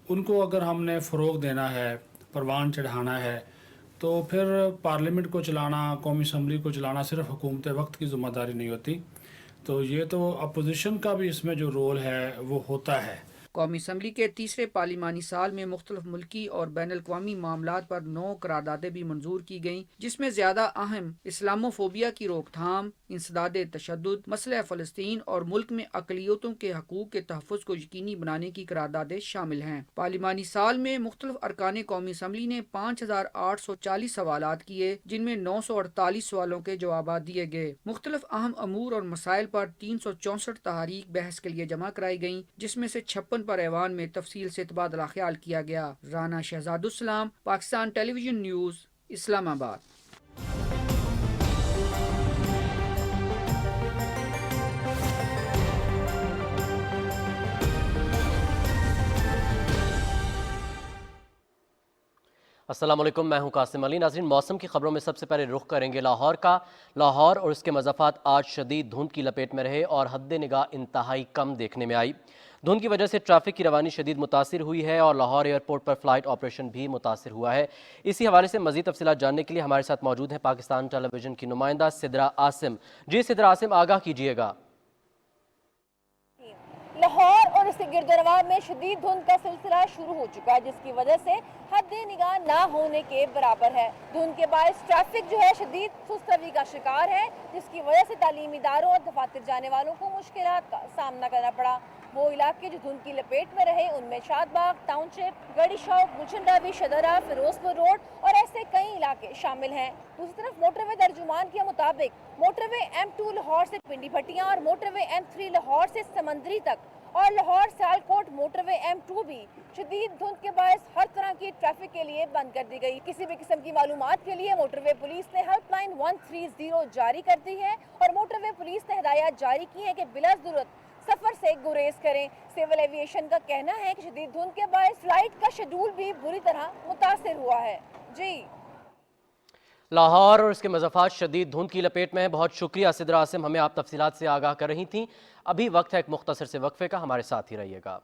उनको अगर हमने फ़रोग़ देना है, परवान चढ़ाना है, तो फिर पार्लियामेंट को चलाना, कौमी असम्बली को चलाना सिर्फ हुकूमत वक्त की ज़िम्मेदारी नहीं होती। तो ये तो अपोजिशन का भी इसमें जो रोल है वो होता है। कौमी असम्बली के तीसरे पार्लिमानी साल में मुख्तलिफ मुल्की और बैन अल-अक़वामी मामलात पर 9 करारदादें भी मंजूर की गईं, जिसमें ज़्यादा अहम इस्लामोफोबिया की रोकथाम, इंसदादे तशद्दुद, मसला फ़लस्तीन और मुल्क में अक़लियतों के हकूक़ के तहफ़्फ़ुज़ को यकीनी बनाने की करारदादें शामिल हैं। पार्लिमानी साल में मुख्तलिफ अरकान कौमी असम्बली ने 5840 सवालात किए, जिनमें 948 सवालों के जवाब दिए गए। मुख्तलिफ अहम अमूर और मसाइल पर 364 तहारीक बहस के लिए जमा कराई गईं, जिसमें से 56 पर ऐवान में तफसील से तबादला ख्याल किया गया। Rana Shahzadussalam, Pakistan television news, Islamabad. अस्सलाम वालेकुम, मैं हूं कासिम अली। नाज़रीन, मौसम की खबरों में सबसे पहले रुख करेंगे लाहौर का। लाहौर और उसके मज़ाफ़ात आज शदीद धुंध की लपेट में रहे और हद निगाह इंतहाई कम देखने में आई। धुंध की वजह से ट्रैफिक की रवानी शदीद मुतासिर हुई है और लाहौर एयरपोर्ट पर फ़्लाइट ऑपरेशन भी मुतासिर हुआ है। इसी हवाले से मज़ीद तफ़सीलात जानने के लिए हमारे साथ मौजूद हैं पाकिस्तान टेलीविज़न की नुमाइंदा सिद्रा आसिम। जी सिद्रा आसिम, आगाह कीजिएगा। लाहौर और इसके गिरदोनवार में शदीद धुंध का सिलसिला शुरू हो चुका है, जिसकी वजह से हद निगाह ना होने के बराबर है। धुंध के बायस ट्रैफिक जो है शदीद सुस्त रवि का शिकार है, जिसकी वजह से तालीमी इदारों और दफातर जाने वालों को मुश्किलात का सामना करना पड़ा। वो इलाके जो धुंध की लपेट में रहे उनमें शादबाग टाउनशिप, गढ़ी शौक, गुलशन रावी, शदरा, फिरोजपुर रोड और ऐसे कई इलाके शामिल हैं। दूसरी तरफ मोटरवे तर्जुमान के मुताबिक मोटरवे M2 लाहौर से पिंडी भट्टियां और मोटरवे M3 लाहौर से समंदरी तक और लाहौर सियालकोट मोटरवे M2 भी शदीद धुंध के बायस हर तरह की ट्रैफिक के लिए बंद कर दी गई। किसी भी किस्म की मालूमात के लिए मोटरवे पुलिस ने हेल्पलाइन 130 जारी कर दी है और मोटरवे पुलिस ने हिदायत जारी की है कि बिला जरूरत सफर से गुरेज करें। सिविल एविएशन का कहना है कि शदीद धुंध के बायस फ्लाइट का शेड्यूल भी बुरी तरह मुतासिर हुआ है। जी, लाहौर और इसके मज़ाफ़ात शदीद धुंध की लपेट में है। बहुत शुक्रिया सिद्रा आसिम, हमें आप तफसीलात से आगाह कर रही थीं। अभी वक्त है एक मुख्तसर से वक्फे का, हमारे साथ ही रहिएगा।